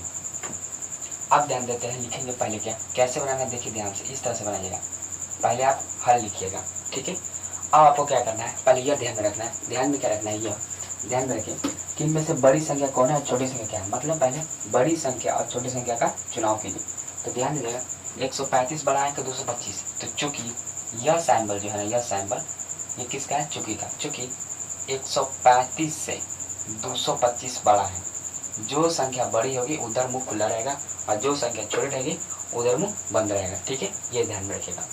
अब ध्यान देते हैं, लिखेंगे पहले क्या कैसे बनाना है, देखिए ध्यान से, इस तरह से बनाइएगा, पहले आप हल लिखिएगा, ठीक है। अब आपको क्या करना है, पहले यह ध्यान में रखना है, ध्यान में क्या रखना है, यह ध्यान में रखिए कि इनमें से बड़ी संख्या कौन है और छोटी संख्या क्या है, मतलब पहले बड़ी संख्या और छोटी संख्या का चुनाव कीजिए। तो ध्यान दीजिएगा 135 बड़ा है कि 225, तो चूंकि यह सैम्बल जो है, यह सैम्बल ये किसका है, चूंकि का, चूंकि 135 से 225 बड़ा है, जो संख्या बड़ी होगी उधर मुंह खुला रहेगा, और जो संख्या छोटी रहेगी उधर मुंह बंद रहेगा, ठीक है, ये ध्यान में रखिएगा।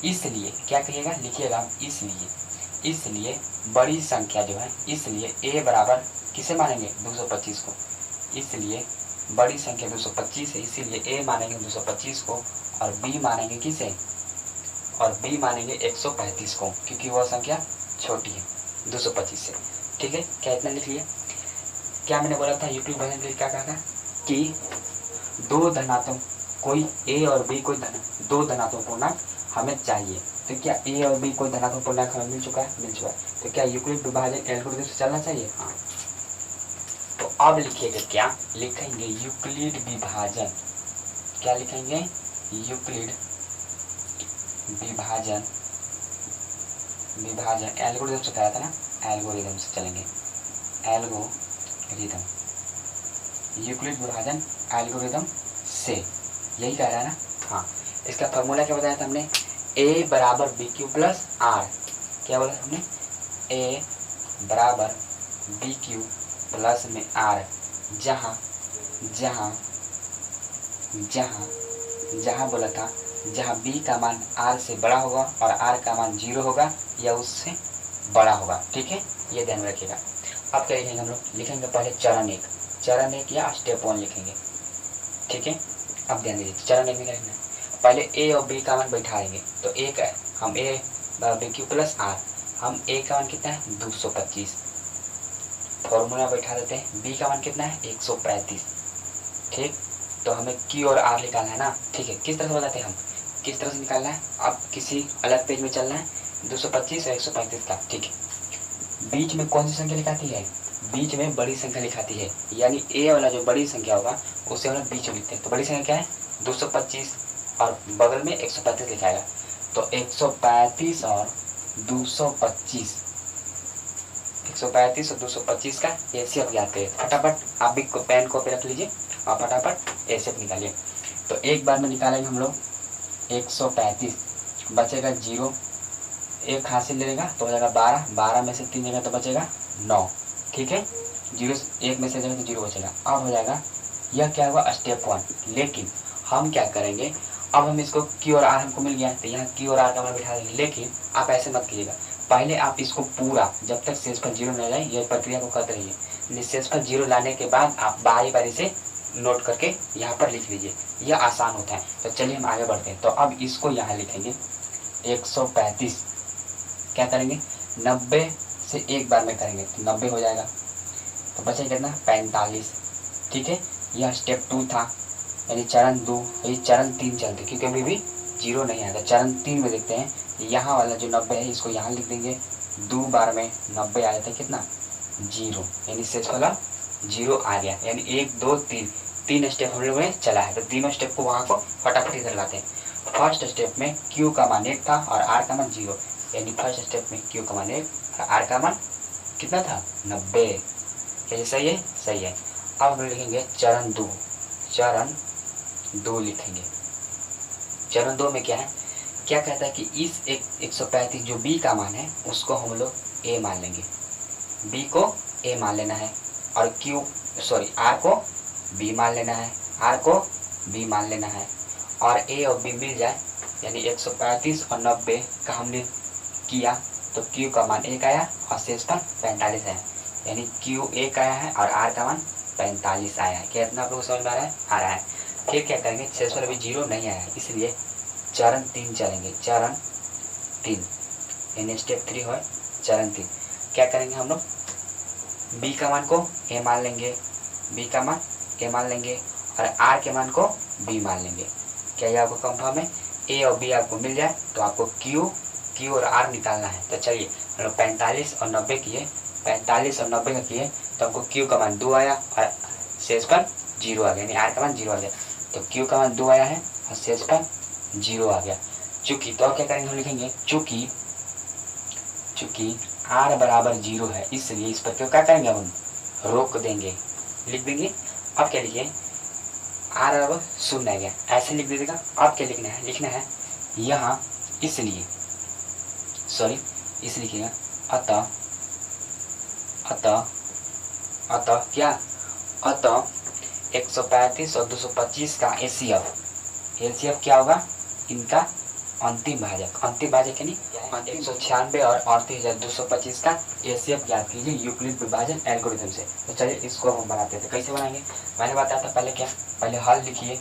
इसलिए क्या कहिएगा, लिखिएगा, इसलिए बड़ी संख्या जो है, इसलिए a बराबर किसे मानेंगे 225 को, इसलिए बड़ी संख्या 225 है, इसीलिए a मानेंगे 225 को, और b मानेंगे किसे, और b मानेंगे 135 को, क्योंकि वह संख्या छोटी है 225 से, ठीक है। क्या इतना लिख लिया, क्या मैंने बोला था यूक्लिड विभाजन के लिए, क्या कहा था कि 2 धनात्मक कोई a और b कोई 2 धनात्मक पूर्णांक हमें चाहिए, तो क्या a और b कोई धनात्मक पूर्णांक हमें मिल चुका है, तो क्या यूक्लिड विभाजन एल्गोरिथम से चलना चाहिए, हाँ। तो अब लिखिएगा, क्या लिखेंगे, यूक्लिड विभाजन, क्या लिखेंगे, यूक्लिड विभाजन एल्गोरिथम से कहा था ना, एल्गोरिथम से चलेंगे, एल्गोरिथम, यूक्लिड विभाजन एल्गोरिथम से, यही कह रहा है ना, हाँ। इसका फॉर्मूला क्या बताया था हमने, a बराबर बी क्यू प्लस आर, क्या बोला हमने, a बराबर बी क्यू प्लस में आर, जहाँ बोला था, जहाँ b का मान r से बड़ा होगा और r का मान 0 होगा या उससे बड़ा होगा, ठीक है, ये ध्यान में रखिएगा। अब क्या लिखेंगे हम लोग, लिखेंगे पहले चरण एक या स्टेप 1 लिखेंगे, ठीक है। अब ध्यान दीजिए, चरण 1 में क्या लिखना है, पहले a और b का मान बैठाएंगे, तो एक है हम a बराबर बी क्यू प्लस आर, हम a का मान कितना है 225, फॉर्मूला बैठा देते हैं, b का मान कितना है 135, ठीक। तो हमें q और r निकालना है ना, ठीक है। किस तरह से बताते हैं हम, किस तरह से निकालना है, अब किसी अलग पेज में चलना है, 225 और 135 का, ठीक है। बीच में कौन सी संख्या लिखाती है, बीच में बड़ी संख्या लिखाती है, यानी a वाला जो बड़ी संख्या होगा उसे हम लोग बीच में लिखते हैं। तो बड़ी संख्या क्या है 225, और बगल में 135 लिखाएगा, तो 135 और 225, 135 और 225 का एचसीएफ ज्ञात करिए। फटाफट आप भी पेन कॉपी रख लीजिए और फटाफट एचसीएफ निकालिए। तो एक बार में निकालेंगे हम लोग 135, बचेगा 0, एक हासिल लेगा तो हो जाएगा 12, 12 में से 3 जगह तो बचेगा 9, ठीक है। 0 1 में से जगह तो 0 बचेगा। अब हो जाएगा, यह क्या हुआ स्टेप 1। लेकिन हम क्या करेंगे, अब हम इसको Q और R हमको मिल गया तो यहाँ Q और R का मान बिठा देंगे। लेकिन आप ऐसे मत कीजिएगा, पहले आप इसको पूरा जब तक शेषफल 0 न जाए यह प्रक्रिया को करते रहिए। शेषफल 0 लाने के बाद आप बारी बारी से नोट करके यहाँ पर लिख लीजिए, यह आसान होता है। तो चलिए हम आगे बढ़ते हैं। तो अब इसको यहाँ लिखेंगे 135, क्या करेंगे 90 से एक बार में करेंगे तो 90 हो जाएगा, तो बचेगा कितना 45, ठीक है। यह स्टेप 2 था, यानी चरण 2। ये चरण 3 चलते क्योंकि अभी भी 0 नहीं आया था। चरण 3 में देखते हैं, यहाँ वाला जो 90 है इसको यहाँ लिख देंगे, 2 बार में 90 आ जाता है कितना 0, यानी शेषफल 0 आ गया। यानी 1 2 3 तीन स्टेप हम लोगों ने चला है, तो तीनों स्टेप को वहाँ को फटाफट इधर लाते हैं। फर्स्ट स्टेप में Q का मान 1 था और R का मान 0, यानी फर्स्ट स्टेप में Q का मान 1 और R का मान कितना था 90। क्या ये सही है? सही है। अब हम लिखेंगे चरण 2, चरण 2 लिखेंगे। चरण 2 में क्या है, क्या कहता है कि इस 135 जो B का मान है उसको हम लोग A मान लेंगे, B को A मान लेना है और R को B मान लेना है, R को B मान लेना है और A और B मिल जाए, यानी 135 और 90 का हमने किया तो Q का मान 1 आया और शेषफल 45 आया, यानी Q 1 आया है और R का मान 45 आया है। क्या इतना आप लोग समझ में आ रहा है? आ रहा है। फिर क्या करेंगे, शेषफल अभी 0 नहीं आया है इसलिए चरण 3 चलेंगे। चरण 3 यानी स्टेप 3 हो चरण 3। क्या करेंगे हम लोग, B का मान को A मान लेंगे, B का मान A मान लेंगे और R के मान को B मान लेंगे। क्या ये आपको कंफर्म है? A और B आपको मिल जाए तो आपको Q और R निकालना है। तो चलिए हम लोग 45 और 90 किए, 45 और 90 का किए तो हमको Q का मान 2 आया और शेषफल 0 आ गया, यानी R का मान 0 आ गया। तो Q का मान 2 आया है और शेषफल 0 आ गया। चूंकि तो क्या करेंगे, हम लिखेंगे चूंकि R बराबर 0 है इसलिए इस पर क्या करेंगे, हम रोक देंगे, लिख देंगे। अब क्या लिखिए, R बराबर 0 आ गया, ऐसे लिख दीजिएगा। अब क्या लिखना है यहाँ इसलिए लिखिएगा अतः क्या, अतः 135 और 225 का एचसीएफ क्या होगा, इनका अंतिम भाजक यानी 196 और 38,225 का एचसीएफ ज्ञात कीजिए यूक्लिड विभाजन एल्गोरिथम से। तो चलिए इसको हम बनाते थे। कैसे बनाएंगे, मैंने बताया था पहले क्या, पहले हल लिखिए,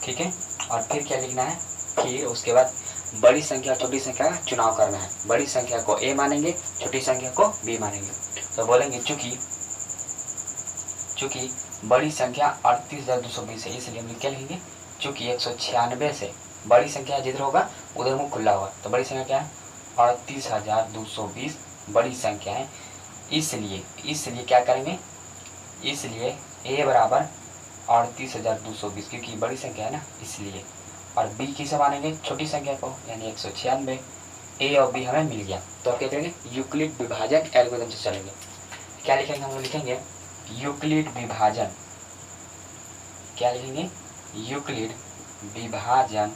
ठीक है, और फिर क्या लिखना है, फिर उसके बाद बड़ी संख्या और छोटी संख्या का चुनाव करना है। बड़ी संख्या को A मानेंगे, छोटी संख्या को B मानेंगे। तो बोलेंगे चूंकि बड़ी संख्या 38,220 है इसलिए हम क्या लिखेंगे, चूंकि 196 से बड़ी संख्या जिधर होगा उधर मुंह खुला होगा, तो बड़ी संख्या क्या है 38,220 बड़ी संख्या है। इसलिए क्या करेंगे, इसलिए A बराबर 38,220 क्योंकि बड़ी संख्या है ना इसलिए, और B किसे मानेंगे, छोटी संख्या को, यानी 196। A और B हमें मिल गया। तो अब क्या करेंगे, यूक्लिड विभाजन एल्गोरिथम से चलेंगे। क्या लिखेंगे, हम लिखेंगे यूक्लिड विभाजन, क्या लिखेंगे, यूक्लिड विभाजन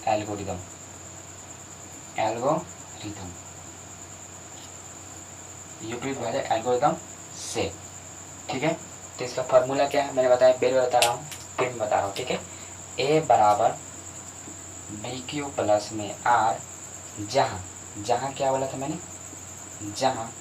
एल्गोरिथम यूक्लिड विभाजन एल्गोरिथम से, ठीक है। तो इसका फॉर्मूला क्या है, मैंने बताया, बता रहा हूँ, फिर बता रहा हूँ, ठीक है। A बराबर BQ प्लस में R, जहाँ क्या बोला था मैंने, जहाँ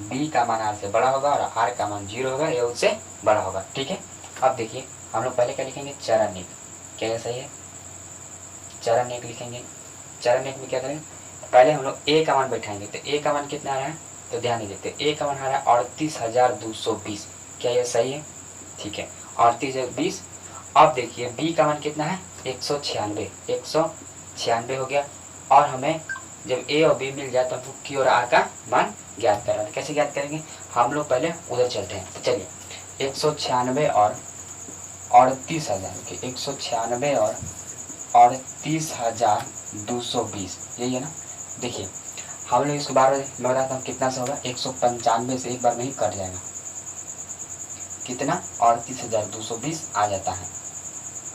B का मान R से बड़ा होगा और R का मान 0 होगा या उससे बड़ा होगा, ठीक है। अब देखिए हम लोग पहले क्या लिखेंगे, चरण 1, क्या सही है, चरण 1 लिखेंगे। चरण 1 में क्या करेंगे, पहले हम लोग A का मान बैठाएंगे। तो A का मान कितना आ रहा है, तो ध्यान नहीं देते, A का मान आ रहा है 38,220, क्या यह सही है, ठीक है 38,220। अब देखिए B का मान कितना है 196 हो गया, और हमें जब A और B मिल जाए तो हमको Q और R का मान ज्ञात करना है। कैसे ज्ञात करेंगे, हम लोग पहले उधर चलते हैं। तो चलिए 196 और 38,000, 196 और 38,220 यही है ना। देखिए हम लोग इसको बार मैं बताता हूँ कितना से होगा। 195 से एक बार में ही कट जाएगा, कितना 38,220 आ जाता है,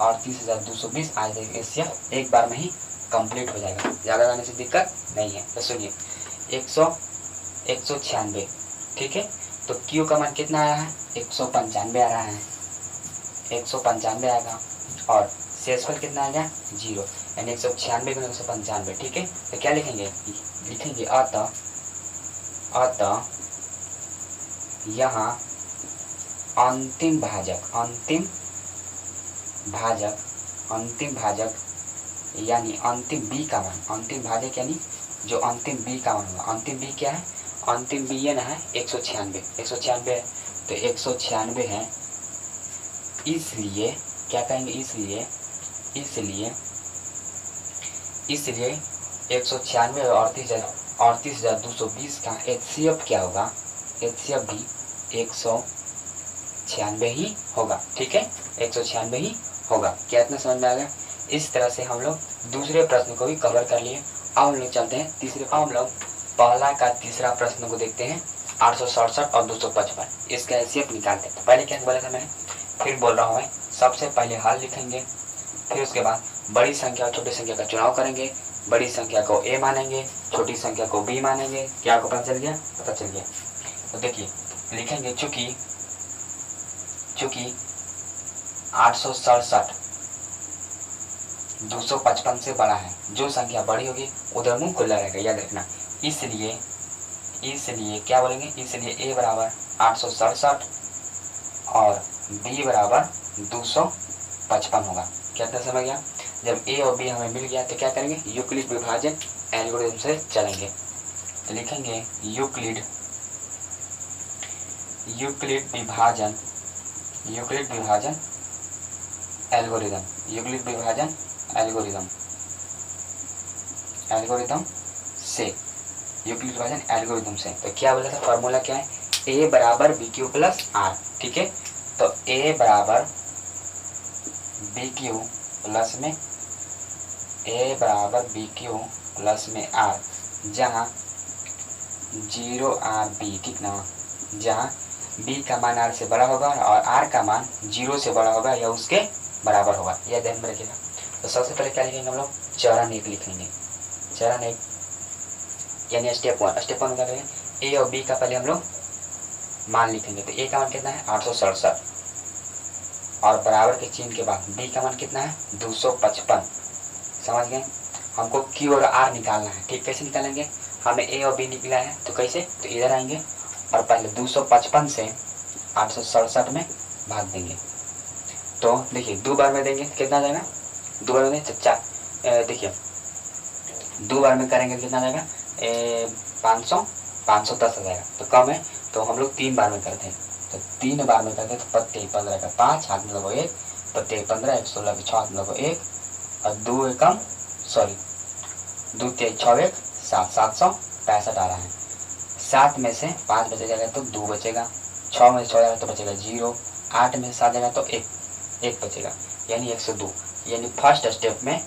38,220 आ जाएगा। इससे एक बार में ही कंप्लीट हो जाएगा, ज़्यादा जाने से दिक्कत नहीं है। तो सुनिए 196, ठीक है। तो क्यू का मान कितना आया है, 195 आ रहा है, 195 आएगा। और शेषफल कितना आ गया, 0, यानी 196 गुना 195, ठीक है। तो क्या लिखेंगे, लिखेंगे अतः यहाँ अंतिम भाजक यानी अंतिम बी का मान, अंतिम भाजक यानी जो अंतिम बी का मान होगा। अंतिम बी क्या है, अंतिम बी ये ना है 196 है, तो 196 है। इसलिए क्या कहेंगे, इसलिए 196 और 38,220 का HCF क्या होगा, HCF भी 196 ही होगा, ठीक है, 196 ही होगा। क्या इतना समझ में आ गया। इस तरह से हम लोग दूसरे प्रश्न को भी कवर कर लिए। अब हम लोग चलते हैं तीसरे, हम लोग पहला का तीसरा प्रश्न को देखते हैं। 867 और 255 इसका HCF निकालते हैं। पहले क्या बोला था मैंने, फिर बोल रहा हूँ मैं, सबसे पहले हल लिखेंगे, फिर उसके बाद बड़ी संख्या और छोटी संख्या का चुनाव करेंगे। बड़ी संख्या को A मानेंगे, छोटी संख्या को B मानेंगे। क्या आपको पता चल गया, पता चल गया। तो देखिए लिखेंगे, चूंकि 867 255 से बड़ा है, जो संख्या बड़ी होगी उधर मुंह खुला रहेगा, याद रखना। इसलिए क्या बोलेंगे, इसलिए A बराबर 867 और B बराबर 255 होगा। क्या समझ गया। जब A और B हमें मिल गया तो क्या करेंगे, यूक्लिड विभाजन एल्गोरिथम से चलेंगे। तो लिखेंगे यूक्लिड विभाजन एल्गोरिथम, एल्गोरिथम से। तो क्या बोला था, फॉर्मूला क्या है, A बराबर BQ प्लस R, ठीक है। तो A बराबर BQ प्लस में R, जहाँ 0RB, ठीक ना, जहाँ B का मान R से बड़ा होगा और R का मान 0 से बड़ा होगा या उसके बराबर होगा, यह ध्यान में रखिएगा। तो सबसे पहले क्या लिखेंगे हम लोग, चरण 1 लिखेंगे। चरण 1 यानी स्टेप 1 क्या करेंगे, A और B का पहले हम लोग मान लिखेंगे। तो A का मान कितना है 867 और बराबर के चिन्ह के बाद B का मान कितना है 255। समझ गए। हमको Q और R निकालना है, ठीक। कैसे निकालेंगे, हमें A और B निकला है तो कैसे, तो इधर आएंगे और पहले 255 से 867 में भाग देंगे। तो देखिए 2 बार में देंगे कितना जाएगा, 2 बार में देखिए 2 बार में करेंगे कितना जाएगा, 510 आ जाएगा। तो कम है तो हम लोग 3 बार में करते हैं। तो 3 बार में करते हैं तो पत्ते 15 का 5 हाथ में लगो 1, पत्ते 15 116 के 6 हाथ में लगो 1 और 2 एकम 2 6 1 7 765 आ रहा है। 7 में से 5 बच जाएगा तो 2 बचेगा, 6 में से 6 जाएगा तो बचेगा 0, 8 में से 7 जाएगा तो 1 बचेगा, यानी 102। यानी फर्स्ट स्टेप में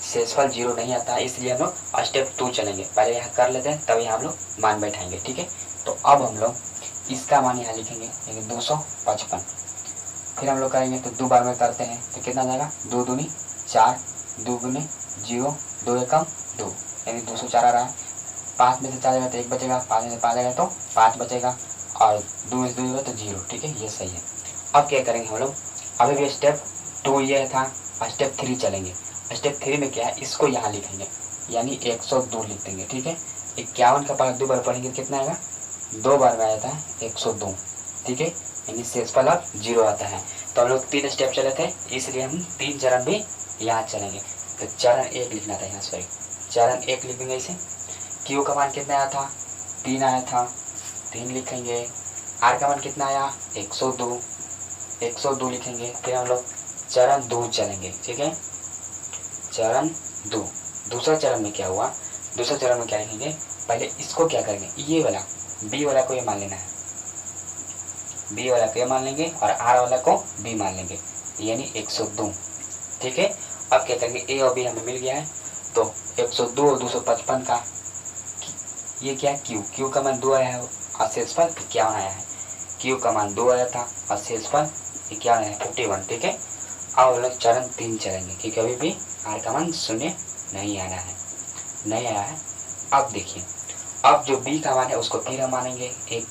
शेषफल 0 नहीं आता है, इसलिए हम लोग स्टेप 2 चलेंगे। पहले यहाँ कर लेते हैं तभी हम लोग मान बैठाएंगे, ठीक है। तो अब हम लोग इसका मान यहाँ लिखेंगे, यानी 255। फिर हम लोग करेंगे तो 2 बार में करते हैं तो कितना जाएगा, 2 दूनी 4, 2 गुने 0, 2 एकम 2, यानी 204 आ रहा है। 5 में से 4 जाएगा तो 1 बचेगा, 5 में से 5 जाएगा तो 5 बचेगा और 2 में से 2 जाएगा तो 0, ठीक है, ये सही है। अब क्या करेंगे हम लोग, अभी भी स्टेप 2 ये था, स्टेप 3 चलेंगे। स्टेप 3 में क्या है, इसको यहाँ लिखेंगे, यानी 102 लिख देंगे, ठीक है। 51 का पाठ 2 बार पढ़ेंगे कितना आएगा, 2 बार में आ जाता है 102, ठीक है, यानी शेषफल अब 0 आता है। तो हम लोग 3 स्टेप चले थे, इसलिए हम 3 चरण भी यहाँ चलेंगे। तो चरण 1 लिखना था यहाँ, सॉरी चरण 1 लिखेंगे इसे। क्यू का मान कितना आया था, 3 आया था, 3 लिखेंगे। आर का मान कितना आया 102 लिखेंगे। फिर हम लोग चरण 2 चलेंगे, ठीक है, चरण 2। दूसरा चरण में क्या हुआ, दूसरा चरण में क्या लिखेंगे, पहले इसको क्या करेंगे, ये वाला बी वाला को ये मान लेना है, बी वाला को ये मान लेंगे और आर वाला को बी मान लेंगे, यानी 102, ठीक है। अब क्या करेंगे, ए और बी हमें मिल गया है तो 102 और 255 का ये क्या क्यू, क्यू का मान 2 आया है और शेषफल 51 आया है। क्यू का मान 2 आया था और शेषफल 51 है 51। ठीक है, अब हम लोग चरण 3 चलेंगे कि कभी भी आर का मान 0 नहीं आना है, नहीं आया है। अब देखिए, अब जो बी का मान है उसको फिर हम मानेंगे 1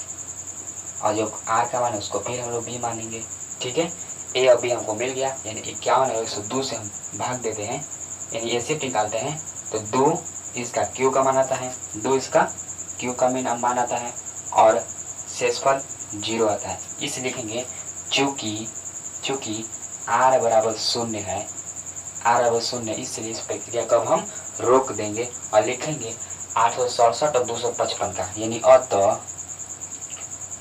और जो आर का मान है उसको फिर हम लोग बी मानेंगे। ठीक है, ए और बी हमको मिल गया, यानी 51 और 102 से हम भाग देते हैं, यानी ऐसे निकालते हैं तो 2 इसका क्यू का मान आता है, 2 इसका क्यू का मान आता है और शेषफल 0 आता है। इस लिखेंगे चूंकि आर बराबर 0 है, आर बराबर 0, इसलिए इस प्रक्रिया को हम रोक देंगे और लिखेंगे 867 और 255 का, यानी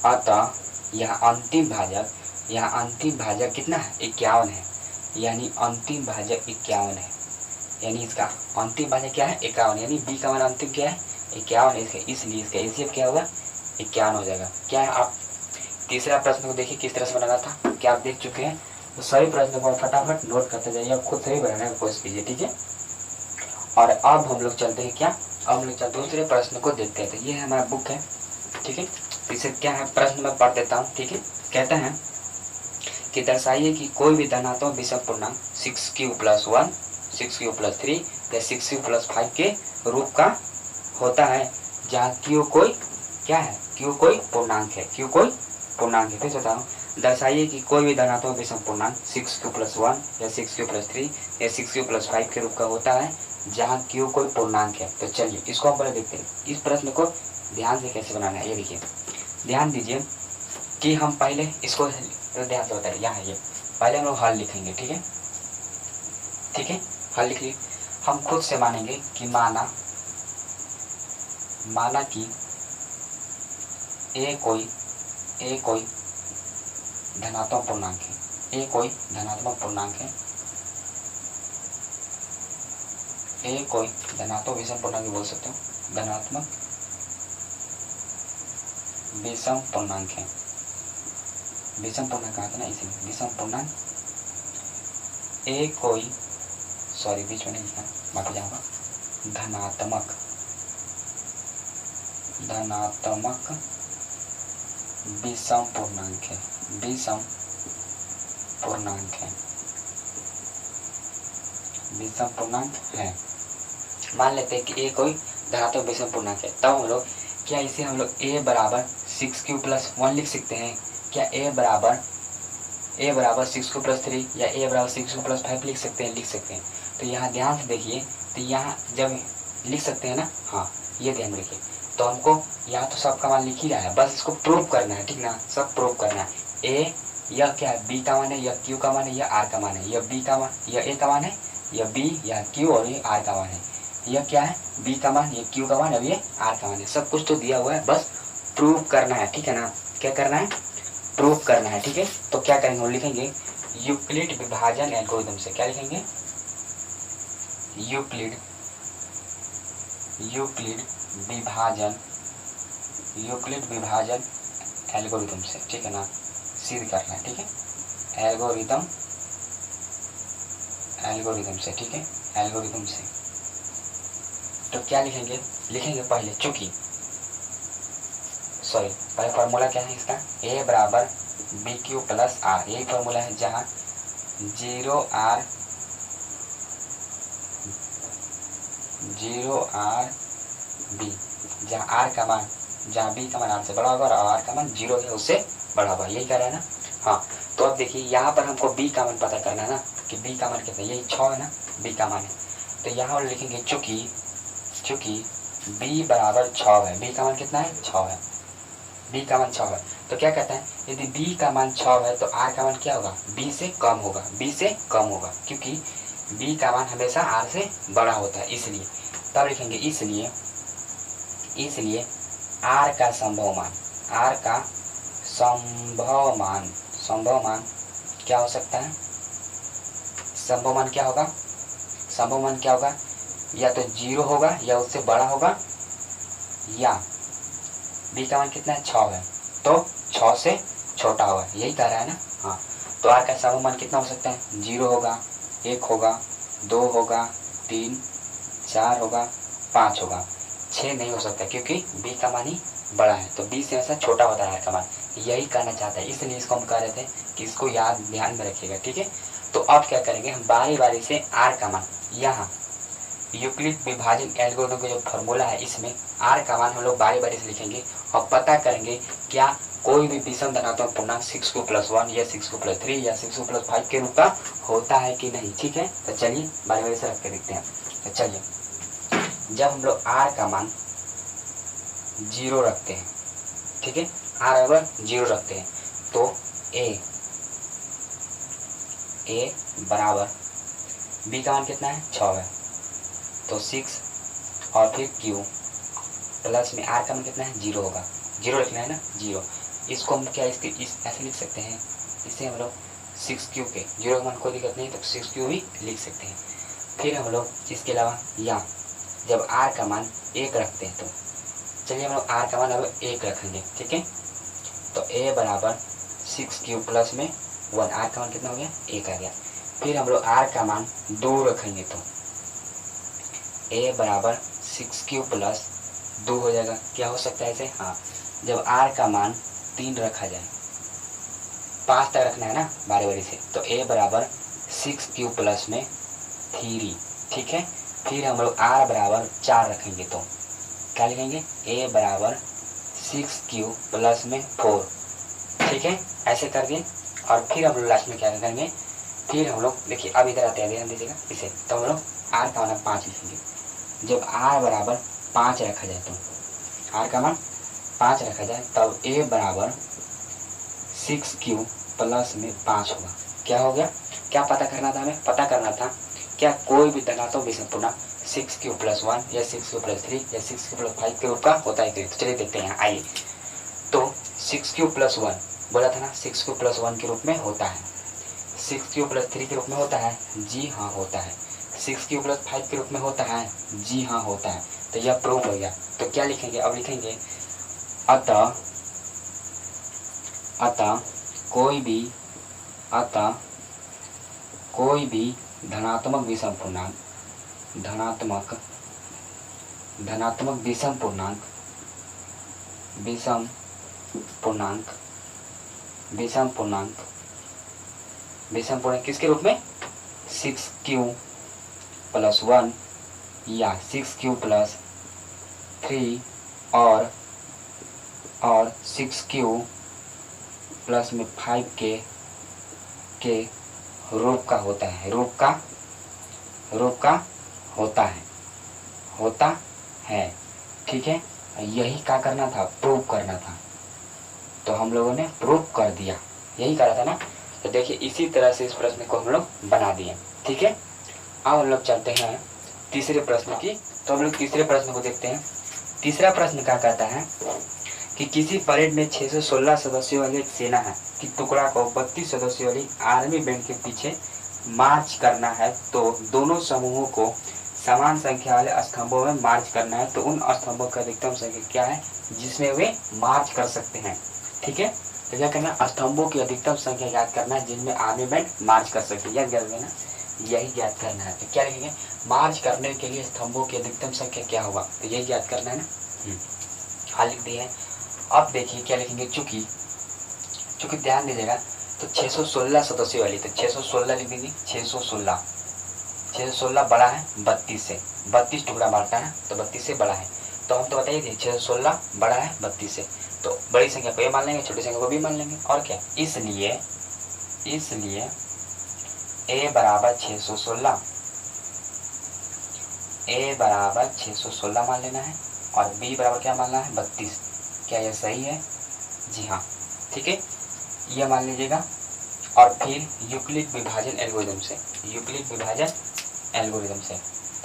अतः यह अंतिम भाजक कितना है, 51 है, यानी अंतिम भाजक 51 है, यानी इसका अंतिम भाजक क्या है, 51, यानी बी का मान अंतिम क्या है, 51 है, इसलिए इसका एचसीएफ क्या होगा, 51 हो जाएगा। क्या है, आप तीसरा प्रश्न को देखिए किस तरह से बनाना था, क्या आप देख चुके हैं, तो सभी प्रश्नों को फटाफट नोट करते जाइए और खुद से ही बनाने की कोशिश कीजिए। ठीक है, और अब हम लोग चलते हैं क्या, अब हम लोग चलते दूसरे प्रश्न को देखते हैं। तो ये हमारा बुक है, ठीक है, इसे क्या है प्रश्न में पढ़ देता हूँ। ठीक है, कहते हैं कि दर्शाइए कि कोई भी धनात्मक विषम पूर्णांक 6q+1, 6q+3 या 6q+5 के रूप का होता है जहाँ q कोई क्या है, q कोई पूर्णांक है, q कोई पूर्णांक है। फिर बता हूँ, दर्शाइए कि कोई भी धनात्मक विषम पूर्णांक 6q+1 या 6q+3 या 6q+5 के रूप का होता है जहाँ q कोई पूर्णांक है। तो चलिए इसको हम पहले देखते हैं, इस प्रश्न को ध्यान से कैसे बनाना है। ये देखिए, ध्यान दीजिए कि हम पहले इसको ध्यान से बताइए, यहाँ ये पहले हम लोग हल लिखेंगे। ठीक है, ठीक है, हल लिख लिए। हम खुद से मानेंगे कि माना कि ए कोई धनात्मक पूर्णांक है, ए कोई धनात्मक पूर्णांक है, ए कोई धनात्मक विषम पूर्णांक बोल सकते हो, धनात्मक विषम पूर्णांक है, विषम पूर्णांक कहा था ना, इसलिए विषम पूर्णांक ए कोई, सॉरी बीच में नहीं लिखा, माफी चाहूँगा, धनात्मक विषम पूर्णांक है, विषम पूर्णांक है, विषम पूर्णांक है। मान लेते हैं कि ए कोई धनात्मक विषम पूर्णांक है, तब हम लोग क्या इसे हम लोग a बराबर 6q+1 लिख सकते हैं क्या, a बराबर 6q+3 या a बराबर 6q+5 लिख सकते हैं, लिख सकते हैं। तो यहाँ ध्यान से देखिए, तो यहाँ जब लिख सकते हैं ना, हाँ ये ध्यान रखिए। तो हमको यहाँ तो सबका मान लिख ही रहा है, बस इसको प्रूव करना है, ठीक ना, सब प्रूव करना है। ए यह क्या है, बी का मान है, यह क्यू का मान है, यह आर का मान है, यह बी का मान, यह ए का मान है, यह बी, यह क्यू और ये आर का मान है, यह क्या है बी का मान, ये क्यू का मान, अब ये आर का मान है। सब कुछ तो दिया हुआ है, बस प्रूव करना है, ठीक है ना। क्या करना है, प्रूव करना है, ठीक है। तो क्या करेंगे, हम लिखेंगे यूक्लिड विभाजन एल्गोरिथम से, क्या लिखेंगे, यूक्लिड विभाजन एल्गोरिथम से, ठीक है ना, सिद्ध करना है, ठीक है, एल्गोरिथम से, ठीक है, एल्गोरिथम से। तो क्या लिखेंगे, लिखेंगे पहले चूंकि, सॉरी पहले फॉर्मूला क्या है इसका, a बराबर BQ+R, यही फॉर्मूला है जहाँ 0R B, जहाँ R का मान, जहाँ B का मान R से बड़ा होगा और R का मान 0 है उससे बड़ा होगा, यही कह रहा है ना। हाँ, तो अब देखिए यहाँ पर हमको B का मान पता करना है ना, कि B का मान कितना, यही 6 है ना, B का मान है। तो यहाँ लिखेंगे चूंकि B बराबर 6 है, B का मान कितना है, 6 है, B का मान 6 है। तो क्या कहता है, यदि B का मान 6 है तो R का मान क्या होगा, B से कम होगा, B से कम होगा, क्योंकि B का मान हमेशा R से बड़ा होता है, इसलिए। तब लिखेंगे इसलिए R का संभव मान क्या हो सकता है, संभव मान क्या होगा, या तो 0 होगा या उससे बड़ा होगा, या B का मान कितना है, 6 है, तो 6 से छोटा होगा, यही कह रहा है ना। हाँ, तो R का संभव मान कितना हो सकता है, 0 होगा, 1 होगा, 2 होगा, 3, 4 होगा, 5 होगा, 6 नहीं हो सकता क्योंकि बी का मान ही बड़ा है, तो बी से हमेशा छोटा होता है आर का मान, यही कहना चाहता है, इसलिए इसको हम कह रहे थे कि इसको याद ध्यान में रखिएगा। ठीक है, तो अब क्या करेंगे, हम बारी बारी से आर का मान, यहाँ यूक्लिड विभाजन एल्गोरिथम का जो फॉर्मूला है इसमें आर का मान हम लोग बारी बारी से लिखेंगे और पता करेंगे क्या कोई भी विषम धनात्मक पूर्णांक 6q+1 या 6q+3 या 6q+5 के रूप का होता है कि नहीं। ठीक है, तो चलिए बारी बारी से रख के देखते हैं। तो चलिए, जब हम लोग आर का मान 0 रखते हैं, ठीक है, आर बराबर 0 रखते हैं, तो ए बराबर बी का मान कितना है, 6 है, तो 6 और फिर क्यू प्लस में आर का मान कितना है, 0 होगा, 0 लिखना है ना, 0। इसको हम क्या इसके ऐसे लिख सकते हैं, इसे हम लोग 6q के 0 का मान कोई दिक्कत नहीं, तो 6q भी लिख सकते हैं। फिर हम लोग इसके अलावा यहाँ जब आर का मान 1 रखते हैं, तो चलिए हम लोग आर का मान अब 1 रखेंगे। ठीक है, तो a बराबर 6q प्लस में 1, आर का मान कितना हो गया, 1 आ गया। फिर हम लोग आर का मान 2 रखेंगे, तो a बराबर 6q प्लस 2 हो जाएगा। क्या हो सकता है इसे, हाँ, जब r का मान 3 रखा जाए, 5 तक रखना है ना बारी बारी से, तो a बराबर 6q प्लस में 3। ठीक है, फिर हम लोग r बराबर 4 रखेंगे, तो क्या लिखेंगे, a बराबर 6q प्लस में 4। ठीक है, ऐसे करके, और फिर हम लोग लास्ट में क्या करेंगे, फिर हम लोग देखिए अब इधर आते हैं, ध्यान दीजिएगा इसे, तो हम लोग r का मान 5 लिखेंगे। जब r बराबर 5 रखा जाए, तो r का मान 5 रखा जाए, तब a बराबर 6q प्लस में 5 होगा। क्या हो गया, क्या पता करना था हमें, पता करना था क्या कोई भी धनात्मक विषम पूर्णांक 6q+1 या 6q+3 या 6q+5 के रूप का होता है कि नहीं। तो चलिए देखते हैं यहाँ, आइए। तो 6q+1 बोला था ना, 6q+1 के रूप में होता है, 6q+3 के रूप में होता है, जी हाँ होता है, 6q+5 के रूप में होता है, जी हाँ होता है। तो यह प्रूव हो गया। तो क्या लिखेंगे, अब लिखेंगे अतः कोई भी धनात्मक विषम पूर्णांक विषम पूर्णांक किसके रूप में, 6q+1 या 6q+3 और 6q प्लस में 5 के रूप का होता है, रूप का होता है। ठीक है, यही क्या करना था, प्रूव करना था, तो हम लोगों ने प्रूव कर दिया, यही करा था ना। तो देखिए इसी तरह से इस प्रश्न को हम लोग बना दिए। ठीक है, अब हम लोग चलते हैं तीसरे प्रश्न की। तो हम लोग तीसरे प्रश्न को देखते हैं। तीसरा प्रश्न क्या कहता है कि किसी परेड में 616 सदस्यों वाली एक सेना है कि टुकड़ा को 32 सदस्यों वाली आर्मी बैंड के पीछे मार्च करना है, तो दोनों समूहों को समान संख्या वाले स्तंभों में मार्च करना है, तो उन स्तंभों की अधिकतम संख्या क्या है जिसमें वे मार्च कर सकते हैं। ठीक है, तो क्या करना है, स्तंभों की अधिकतम संख्या ज्ञात करना है जिनमें आर्मी बैंड मार्च कर सके, यह ज्ञात करना, यही ज्ञात करना है। तो क्या लिखेंगे, मार्च करने के लिए स्तंभों की अधिकतम संख्या क्या होगा, तो यही ज्ञात करना है ना। हाल लिख दिए हैं। अब देखिए क्या लिखेंगे, चूंकि ध्यान दीजिएगा, तो 616 सदस्यों वाली, तो 616 लिख देंगे, 616 बड़ा है 32 से, 32 टुकड़ा बांटता है तो 32 से बड़ा है, तो हम तो बताइए थे 616 बड़ा है 32 से, तो बड़ी संख्या को ये मान लेंगे, छोटी संख्या को भी मान लेंगे, और क्या, इसलिए a बराबर 616 मान लेना है, और b बराबर क्या मानना है, 32। क्या यह सही है, जी हाँ। ठीक है, यह मान लीजिएगा। और फिर यूक्लिड विभाजन एल्गोरिथम से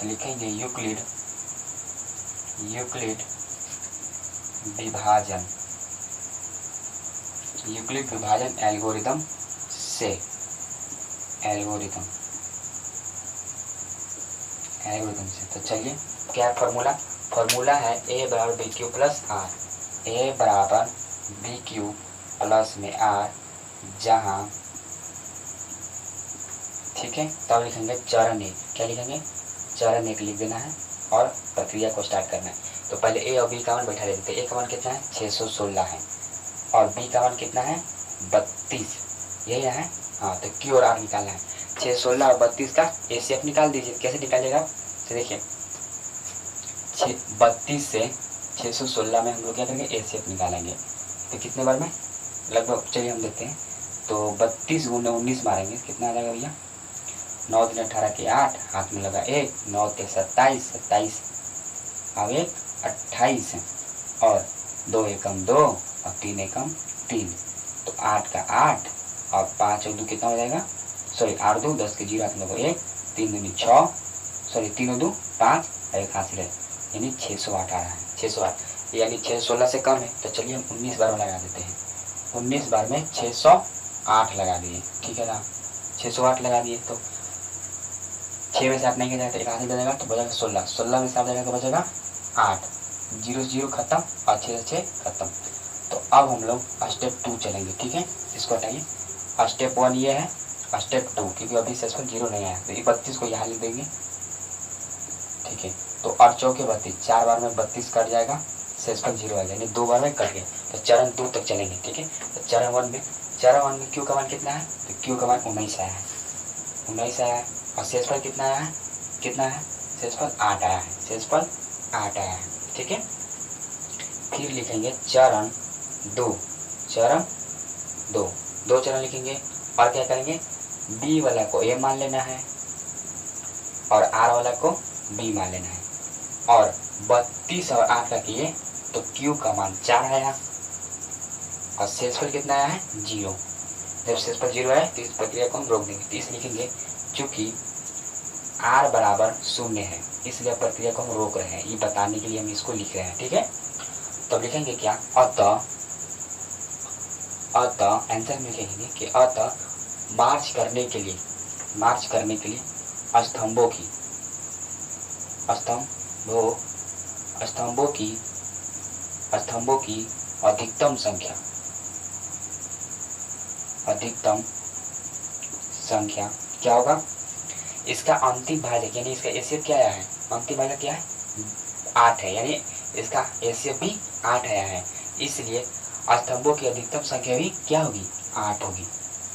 तो लिखेंगे यूक्लिड विभाजन एल्गोरिथम से तो चलिए क्या फॉर्मूला है, a बराबर BQ प्लस R, a बराबर BQ प्लस में R, जहाँ, ठीक है, तब लिखेंगे चरण 1, क्या लिखेंगे, चरण 1 लिख देना है और प्रक्रिया को स्टार्ट करना है। तो तो पहले ए और बी का मान बैठा देते हैं। ए का मान कितना है 616 है और बी का मान कितना है 32, यही है। हाँ, तो क्यू और आर निकालना है। 616 और 32 का एसीएफ निकाल दीजिए। कैसे निकालेगा, तो देखिए 32 से 616 में हम लोग क्या करेंगे एसीएफ निकालेंगे। तो कितने बार में लगभग, चलिए हम देखते हैं। तो 32 गुने 19 मारेंगे, कितना आ जाएगा भैया 9 दिन 18 के 8, हाथ में लगा 1, 9 के 27, 27 अब 1 28 और 2 एकम 2 और 3 एकम 3, तो 8 का 8 और 5 और 2 कितना हो जाएगा, सॉरी 8 2 10 के 0 हाथ में लगा 1, 3 दूनी 6, सॉरी 3 और 2 5 और 1 हाथ से रहे, यानी 608 आ रहा है। 608 यानी 616 से कम है, तो चलिए हम 19 बार में लगा देते हैं। 19 बार में 608 लगा दिए, ठीक है ना। 608 लगा दिए तो 6 में से 8 नहीं किया जाएगा, 1 हाथ से दे देगा तो बचेगा 16, 16 में से 8 जाएगा तो बचेगा 8, 0 0 खत्म और 6 से 6 खत्म। तो अब हम लोग स्टेप 2 चलेंगे, ठीक है। इसको हटाइए। स्टेप 1 ये है, स्टेप 2 क्योंकि अभी शेषफल 0 नहीं आया, तो ये 32 को यहाँ लिख देंगे, ठीक है। तो और चौके 32, 4 बार में 32 कट जाएगा, शेषफल 0 आ जाएगा, यानी 2 बार में कट गया। तो चरण 2 तक चलेंगे, ठीक है। तो चरण 1 में क्यू का मान कितना है, तो क्यू का मान 19 आया है, 19 आया है। और शेषफल कितना आया है, कितना है शेषफल 8 आया है, शेषफल 8 आया है, ठीक है। फिर लिखेंगे चरण 2, चरण 2, 2 चरण लिखेंगे और क्या करेंगे, बी वाला को ए मान लेना है और आर वाला को बी मान लेना है। और 32 और 8 का किए तो क्यू का मान 4 आया और शेषफल कितना आया है 0। जब शेषफल 0 आया तो इस प्रक्रिया को हम रोक देंगे। तो इस लिखेंगे चूंकि r बराबर 0 है इसलिए प्रक्रिया को हम रोक रहे हैं, ये बताने के लिए हम इसको लिख रहे हैं, ठीक है। तो लिखेंगे क्या, अतः आंसर में लिखेंगे कि अतः मार्च करने के लिए स्तंभों की अधिकतम संख्या क्या होगा, इसका अंतिम भाजक यानी इसका एसीएफ क्या आया है, अंतिम भाजक क्या है 8 है, यानी इसका एसीएफ भी 8 आया है, इसलिए स्तंभों की अधिकतम संख्या भी क्या होगी 8 होगी,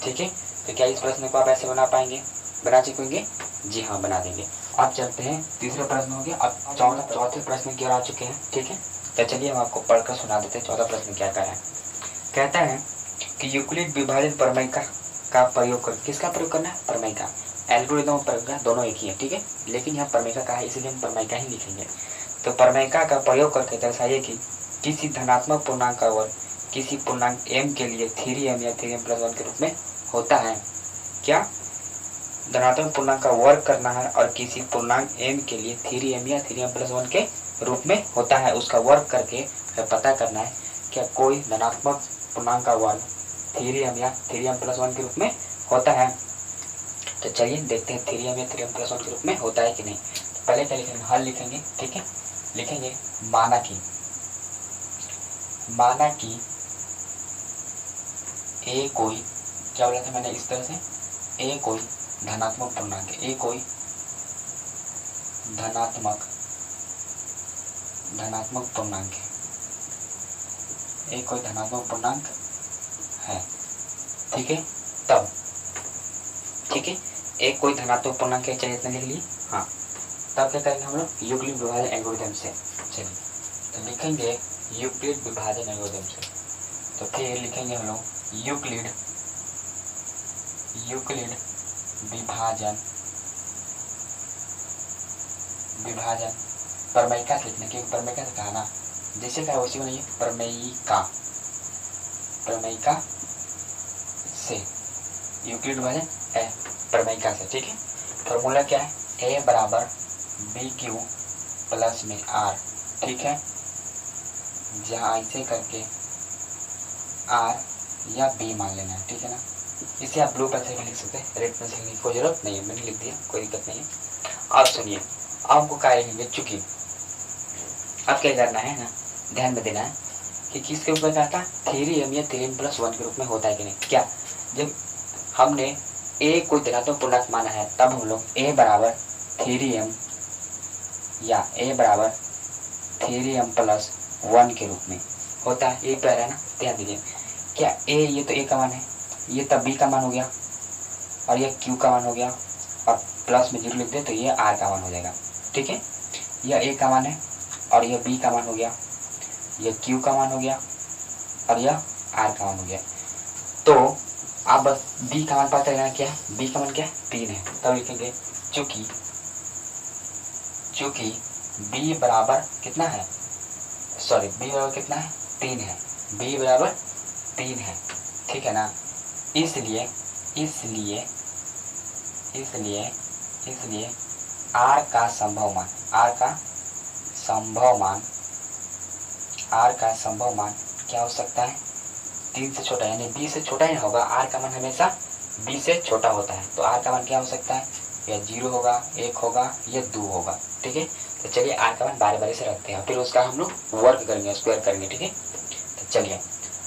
ठीक है। तो क्या इस प्रश्न को आप ऐसे बना पाएंगे, बना सकेंगे, जी हाँ बना देंगे। अब चलते हैं तीसरे प्रश्न हो गया। अब चौथे प्रश्न की ओर आ चुके हैं, ठीक है। तो चलिए हम आपको पढ़कर सुना देते हैं चौथा प्रश्न क्या है। कहता है कि यूक्लिड विभाजन प्रमेय का प्रयोग कर, किसका प्रयोग करना है, प्रमेय का। एल्गोरिथम और प्रमेय दोनों एक ही है, ठीक है, लेकिन यहाँ प्रमेय का है इसलिए हम प्रमेय का ही लिखेंगे। तो प्रमेय का प्रयोग करके दर्शाइए कि किसी धनात्मक पूर्णांक का वर्ग किसी पूर्णांक m के लिए 3m या 3m+1 के रूप में होता है। क्या, धनात्मक पूर्णांक का वर्ग करना है और किसी पूर्णांक m के लिए 3m या 3m+1 के रूप में होता है, उसका वर्ग करके पता करना है क्या कोई धनात्मक पूर्णांक का वर्ग 3m या 3m+1 के रूप में होता है। तो चलिए देखते हैं 3m या 3m+1 के रूप में होता है कि नहीं। तो पहले क्या लिखेंगे, हल लिखेंगे, ठीक है। लिखेंगे माना कि ए कोई, क्या बोला था मैंने इस तरह से, ए कोई धनात्मक पूर्णांक है, ए कोई धनात्मक पूर्णांक है, ए कोई धनात्मक पूर्णांक है, ठीक है। तब ठीक है, एक कोई धनात्मक पूर्णांक है, चाहिए इतना लिख लिए, हाँ। तब क्या करेंगे हम लोग, यूक्लिड विभाजन एल्गोरिथम से। चलिए तो लिखेंगे यूक्लिड विभाजन एल्गोरिथम से। तो फिर लिखेंगे हम लोग यूक्लिड विभाजन प्रमेयिका से लिखने के, प्रमेयिका से कहा ना, जैसे कहा वैसे बनाइए, प्रमेयिका से यूक्लिड विभाजन प्रमेयिका से, ठीक है। फॉर्मूला क्या है, a बराबर BQ प्लस में R, ठीक है। जहाँ ऐसे करके R या B मान लेना है, ठीक है ना। इसे आप ब्लू पेंसिल में लिख सकते हैं, रेड पेंसिल की कोई जरूरत नहीं है, मैंने लिख दिया, कोई दिक्कत नहीं है। अब सुनिए, आपको क्या लिखेंगे, चूंकि अब क्या करना है ना, ध्यान में देना है कि किसके रूप में कहा था, 3m या 3m+1 के रूप में होता है कि नहीं। क्या, जब हमने a कोई धनात्मक पूर्णांक माना है तब हम लोग a बराबर 3m या a बराबर थीरियम प्लस 1 के रूप में होता है। यही पहला है ना, ध्यान दीजिए। क्या ए, ये तो ए का मान है, ये तब बी का मान हो गया और ये क्यू का मान हो गया, और प्लस में 0 लिख दे तो ये आर का मान हो जाएगा। ठीक है, यह ए का मान है और यह बी का मान हो गया, यह क्यू का मान हो गया और यह आर का मान हो गया। तो आप बस बी का मान पता लगाना, क्या है बी का मान, क्या है 3 है। तब लिखेंगे चूंकि बी बराबर कितना है, सॉरी बी बराबर कितना है 3 है, बी बराबर 3 है, ठीक है ना। इसलिए इसलिए इसलिए इसलिए आर का संभव मान, आर का संभव मान क्या हो सकता है, 3 से छोटा, यानी बी से छोटा ही होगा। आर का मान हमेशा बी से छोटा होता है, तो आर का मान क्या हो सकता है, या 0 होगा, 1 होगा, या 2 होगा। ठीक है, तो चलिए आर का मान बारी बारी से रखते हैं, फिर उसका हम लोग वर्क करेंगे, स्क्वायर करेंगे। ठीक है, तो चलिए,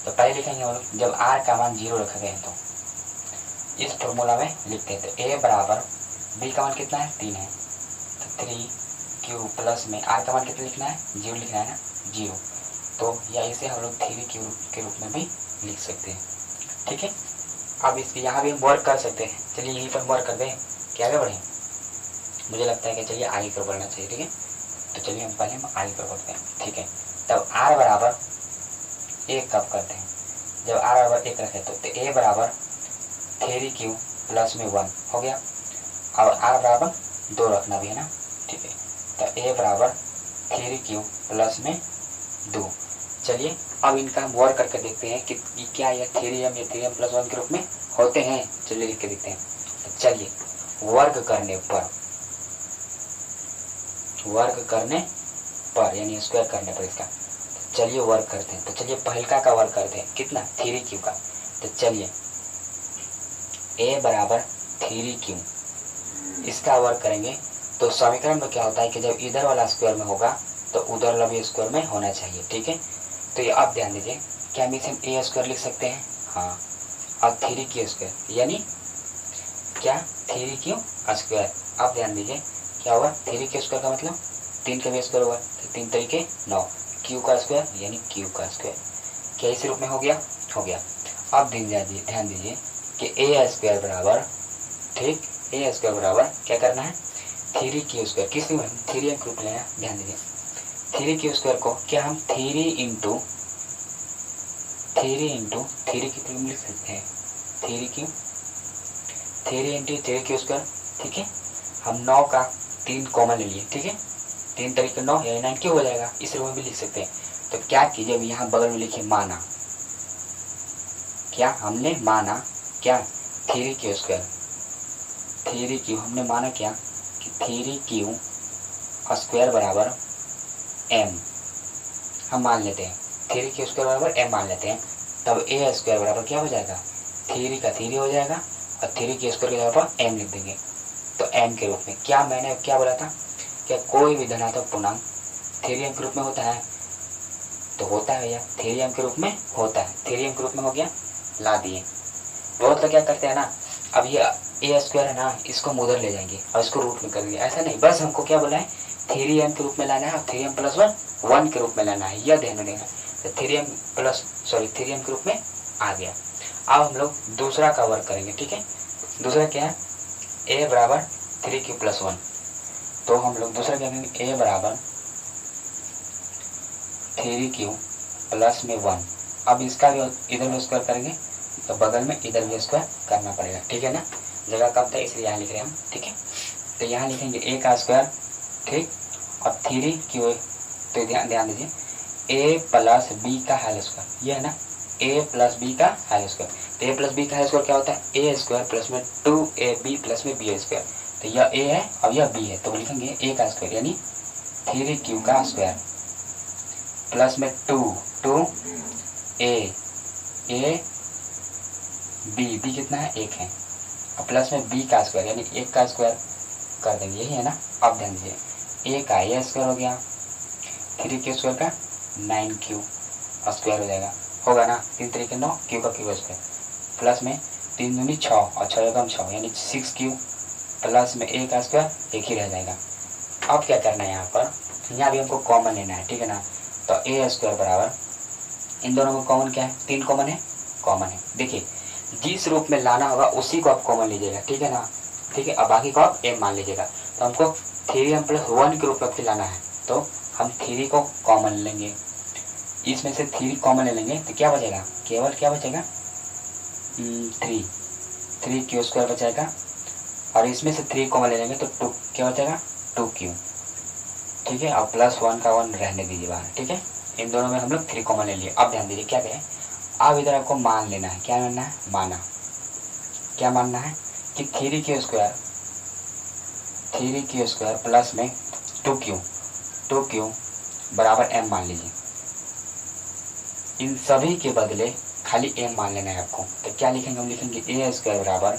तो पहले लिखेंगे हम लोग, जब आर का मान 0 रखा गया तो इस फॉर्मूला में लिखते हैं। तो ए बराबर बी का मान कितना है 3 है, तो 3 क्यू प्लस में आर का मान कितना लिखना है, 0 लिखना है ना, 0। तो या इसे हम लोग 3 क्यू के रूप में भी लिख सकते हैं। ठीक है, अब इस यहाँ भी हम वर्क कर सकते हैं। चलिए यहीं पर वर्क कर दें, क्या आगे बढ़ें, मुझे लगता है कि चलिए आगे पर बढ़ना चाहिए। ठीक है, तो चलिए हम पहले आगे पर बढ़ते हैं। ठीक है, तब आर बराबर 1 कब करते हैं, जब आर बराबर 1 रखे तो ए बराबर 3 क्यू प्लस में 1 हो गया, और आर बराबर 2 रखना भी है ना। ठीक है, तो ए बराबर 3 क्यू प्लस में 2। चलिए अब इनका हम वर्क करके देखते हैं कि क्या यह थीरियम या थीरियम प्लस 1 के रूप में होते हैं। चलिए लिख के देखते हैं। तो चलिए वर्ग करने पर यानी स्क्वायर करने पर इसका, तो चलिए वर्क करते हैं। तो चलिए पहलका का वर्क करते हैं, कितना 3 क्यू का। तो चलिए ए बराबर 3 क्यू, इसका वर्क करेंगे तो समीकरण में क्या होता है कि जब इधर वाला स्क्वायर में होगा तो उधर वाला भी स्क्वायर में होना चाहिए। ठीक है, तो ये आप ध्यान दीजिए, क्या हम इसे ए स्क्वायर लिख सकते हैं, हाँ, और 3 क्यू स्क्वायर यानी क्या 3 क्यू स्क्वायर। आप ध्यान दीजिए क्या हुआ, 3 क्यू स्क्वायर का मतलब 3 का भी स्क्वायर हुआ, तो 3 तरीके 9, क्यू का स्क्वायर यानी क्यू का स्क्वायर। क्या इस रूप में हो गया, हो गया। अब ध्यान दीजिए कि ए स्क्वायर बराबर, ठीक, ए स्क्वायर बराबर क्या करना है 3 क्यू स्क्वायर, किस में 3 के रूप में लेना। ध्यान दीजिए 3 क्यू स्क्वायर को क्या हम 3 इंटू 3 के रूप में लिख सकते हैं, 3 इंटू 3 क्यू स्क्वायर। ठीक है, हम 9 का 3 कॉमन ले लिए। ठीक है, 3 तरीके 9 यानी 9 क्यों हो जाएगा, इस रूप में भी लिख सकते हैं। तो क्या कीजिए, अब यहाँ बगल में लिखिए माना, क्या हमने माना क्या 3 क्यू स्क्वायर, 3 क्यू हमने माना क्या कि 3 क्यू स्क्वायर बराबर m, हम मान लेते हैं 3 क्यू स्क्वायर बराबर m मान लेते हैं। तब ए स्क्वायर बराबर क्या हो जाएगा, 3 का 3 हो जाएगा और 3 क्यू स्क्वायर के जगह पर m लिख देंगे। तो m के रूप में, क्या मैंने क्या बोला था, क्या कोई भी धनात्मक पूर्णांक 3m के रूप में होता है, तो होता है, या 3m के रूप में होता है, 3m के रूप में हो गया, ला दिए। बहुत लोग क्या करते हैं ना, अब ये ए स्क्वायर है ना, इसको हम उधर ले जाएंगे और इसको रूट में कर देंगे, ऐसा नहीं, बस हमको क्या बोला है 3m के रूप में लाना है और 3m प्लस 1 के रूप में लाना है, यह ध्यान देना। तो 3m के रूप में आ गया। अब हम लोग दूसरा का वर्क करेंगे। ठीक है, दूसरा क्या है, a बराबर 3 क्यू प्लस 1, तो हम लोग दूसरा क्या करेंगे, a बराबर 3 क्यू प्लस में 1। अब इसका भी इधर में स्क्वायर करेंगे तो बगल में इधर भी स्क्वायर करना पड़ेगा। ठीक है ना, जगह कम था इसलिए यहाँ लिख रहे हैं हम। ठीक है, तो यहाँ लिखेंगे a का स्क्वायर, ठीक, और 3 क्यू, तो ध्यान दीजिए a प्लस बी का होल स्क्वायर, ये है ना, a प्लस बी का होल स्क्वायर। तो a प्लस बी का होल स्क्वायर क्या होता है, a स्क्वायर प्लस में 2ab प्लस में b स्क्वायर। तो यह a है और यह b है, तो लिखेंगे a का स्क्वायर यानी 3 क्यू का स्क्वायर प्लस में 2a b कितना है 1 है, और प्लस में b का स्क्वायर यानी 1 का स्क्वायर कर देंगे, यही है ना। अब ध्यान दीजिए a का a स्क्वायर हो गया, 3 क्यू स्क्वायर का 9 क्यू स्क्वायर हो जाएगा, होगा ना, 3 तरीके 9, क्यू का क्यू स्क्वायर प्लस में 3 दूनी 6 और 6 एकम 6 यानी 6 क्यू प्लस में a का स्क्वायर 1 ही रह जाएगा। अब क्या करना है यहाँ पर, यहाँ भी हमको कॉमन लेना है, ठीक है ना। तो ए स्क्वायर बराबर इन दोनों में कॉमन क्या है, 3 कॉमन है, कॉमन है। देखिए जिस रूप में लाना होगा उसी को आप कॉमन लीजिएगा, ठीक है ना, ठीक है। अब बाकी को आप एम मान लीजिएगा। तो हमको 3m + 1 के रूप में लाना है, तो हम 3 को कॉमन लेंगे, इसमें से 3 कॉमन ले लेंगे तो क्या बचेगा, केवल क्या बचेगा 3 क्यू स्क्वायर बचेगा, और इसमें से 3 कॉमन ले लेंगे तो 2 क्या बचेगा 2q, ठीक है। अब +1 का 1 रहने दीजिए बाहर, ठीक है। इन दोनों में हम लोग 3 कॉमन ले लिए। अब ध्यान दीजिए क्या कहें, अब इधर आपको मान लेना है, क्या मानना है, माना, क्या मानना है कि 3q स्क्वायर प्लस में 2q बराबर m मान लीजिए। इन सभी के बदले खाली m मान लेना है आपको। तो क्या लिखेंगे, हम लिखेंगे ए स्क्वायर बराबर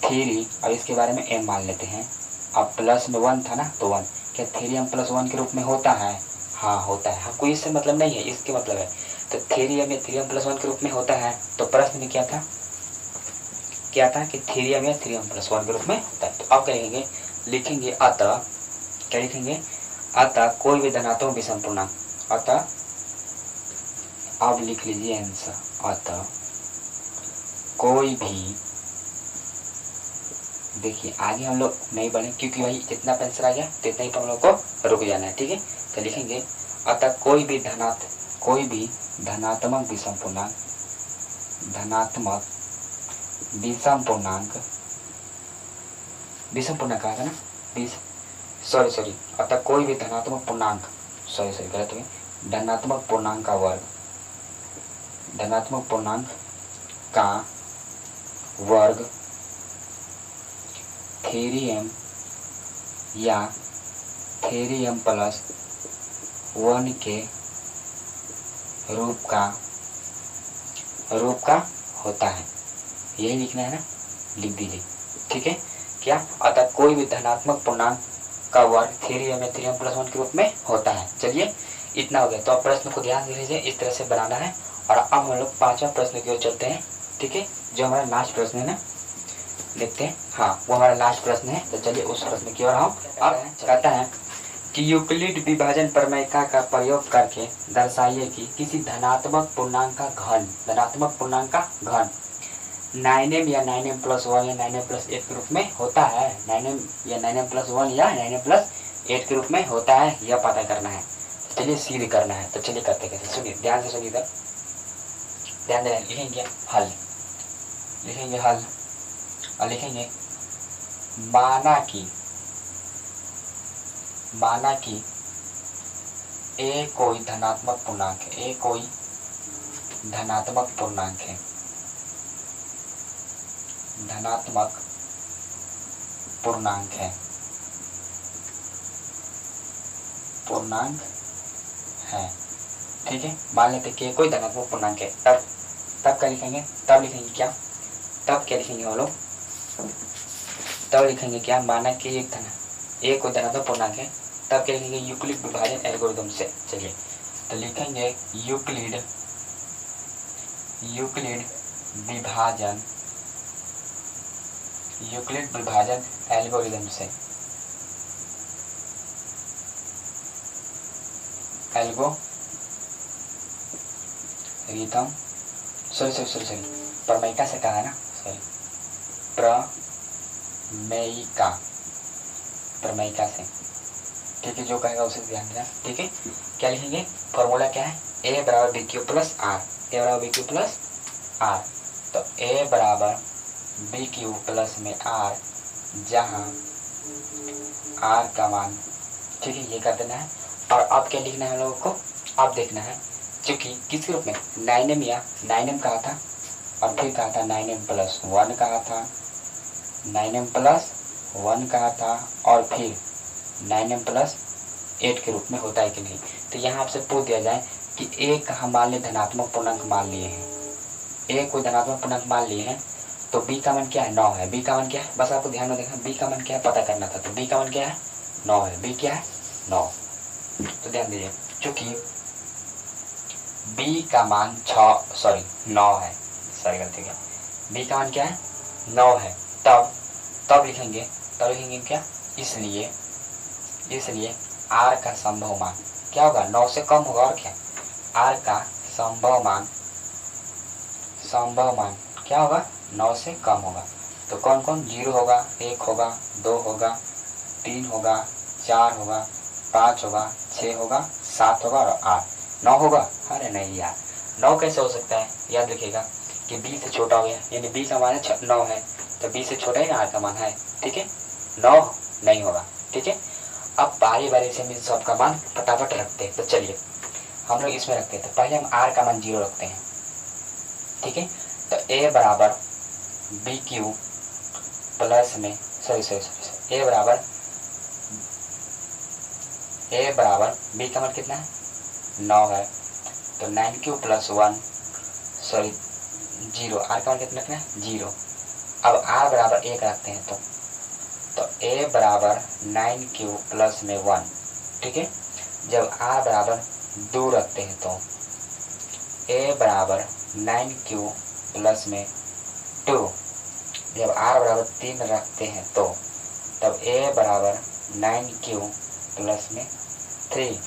3, और इसके बारे में m मान लेते हैं। अब प्लस में 1 था ना, तो 1 क्या 3m + 1 के रूप में होता है, हाँ होता है। हमको इससे मतलब नहीं है, इसके मतलब है। तो 3m या 3m + 1 के रूप में होता है। तो प्रश्न में क्या था कि 3m या 3m + 1 के रूप में होता है। तो अब क्या लिखेंगे अतः, क्या लिखेंगे, अतः कोई भी धनात्मक विषम पूर्णांक, अतः अब लिख लीजिए आंसर, अतः कोई भी, देखिए आगे हम लोग नहीं बढ़े क्योंकि भाई जितना पेंसिल आ गया तो इतना ही पर हम लोग को रुक जाना है, ठीक है। तो लिखेंगे अतः कोई भी धनात्मक विषम पूर्णांक, विषम पूर्णांक कहा था ना, सॉरी, अतः कोई भी धनात्मक पूर्णांक, सॉरी गलत हो गया, धनात्मक पूर्णांक का वर्ग 3m या 3m + 1 के रूप का होता है, यही लिखना है ना, लिख दीजिए, ठीक है। क्या, अतः कोई भी धनात्मक पूर्णांक का वर्ग 3m या 3m + 1 के रूप में होता है। चलिए इतना हो गया। तो अब प्रश्न को ध्यान से लीजिए, इस तरह से बनाना है। और अब हम लोग 5वां प्रश्न की ओर चलते हैं, ठीक है, जो हमारा लास्ट प्रश्न है ना, देखते हैं, हाँ वो हमारा लास्ट प्रश्न है। तो चलिए उस प्रश्न की ओर हम अब कहता है कि यूक्लिड विभाजन प्रमेयिका का प्रयोग करके दर्शाइए कि किसी धनात्मक पूर्णांक का घन 9m या 9m + 1 या 9m + 8 के रूप में होता है, 9m या 9m + 1 या 9m + 8 के रूप में होता है, यह पता करना है। चलिए सिद्ध करना है। तो चलिए करते कैसे, सुनिए ध्यान से, सुनिए इधर ध्यान देना। लिखेंगे हल, और लिखेंगे माना कि ए कोई धनात्मक पूर्णांक है, ठीक है। मान लेते कि कोई धनात्मक पूर्णांक है, तब क्या लिखेंगे, तब लिखेंगे क्या हम लोग, तब लिखेंगे क्या, माना कि एक कोई धनात्मक पूर्णांक है, तब क्या लिखेंगे, यूक्लिड विभाजन एल्गोरिथम से। चलिए तो लिखेंगे यूक्लिड विभाजन एल्गोरिथम से, प्रमेयिका से कहा है ना, प्रमेयिका से, ठीक है। जो कहेगा उसे ध्यान देना, ठीक है। क्या लिखेंगे, फॉर्मूला क्या है, a बराबर BQ + R, तो a बराबर BQ + में R, जहाँ R का मान, ठीक है, ये कर देना है। और अब क्या लिखना है हम लोगों को, अब देखना है क्योंकि किस रूप में 9m या 9m कहा था, और फिर कहा था 9m + 1 कहा था, 9m + 1 कहा था, और फिर 9m + 8 के रूप में होता है कि नहीं। तो यहाँ आपसे पूछ दिया जाए कि एक हम मान लिए धनात्मक पूर्णांक मान लिए हैं, एक कोई धनात्मक पूर्णांक मान लिए हैं, तो b का मान क्या है, 9 है। b का मान क्या है, बस आपको ध्यान में देखना, b का मान क्या है पता करना था। तो b का मान क्या है, 9 है। b क्या है, 9। तो ध्यान दीजिए, चूंकि b का मान 9 है, सॉरी गलती क्या, b का मान क्या है, 9 है। तब लिखेंगे क्या, इसलिए आर का संभव मान क्या होगा, 9 से कम होगा और क्या, आर का संभव मान क्या होगा, 9 से कम होगा। तो कौन कौन, 0 होगा, 1 होगा, 2 होगा, 3 होगा, 4 होगा, 5 होगा, 6 होगा, 7 होगा और 8, 9 होगा। अरे नहीं यार, 9 कैसे हो सकता है, याद रखिएगा कि 20 से छोटा हो गया, यानी 20 का मान 9 है, तो 20 से छोटा ही ना आर का मान है, ठीक है, 9 नहीं होगा, ठीक है। अब बारी बारी से हम इन सबका मान फटाफट रखते हैं। तो चलिए हम लोग इसमें रखते हैं, तो पहले हम आर का मान 0 रखते हैं, ठीक है। तो ए बराबर बी क्यू प्लस में ए बराबर बी का मान कितना है, 9 है, तो 9 क्यू प्लस 1 0, आर का मान कितना रखना है, 0। अब आर बराबर 1 रखते हैं, तो ए बराबर 9 क्यू प्लस में 1, ठीक है। जब आर बराबर 2 रखते हैं तो ए बराबर 9 क्यू प्लस में 2। जब आर बराबर 3 रखते हैं तो तब ए बराबर 9 क्यू प्लस में 3।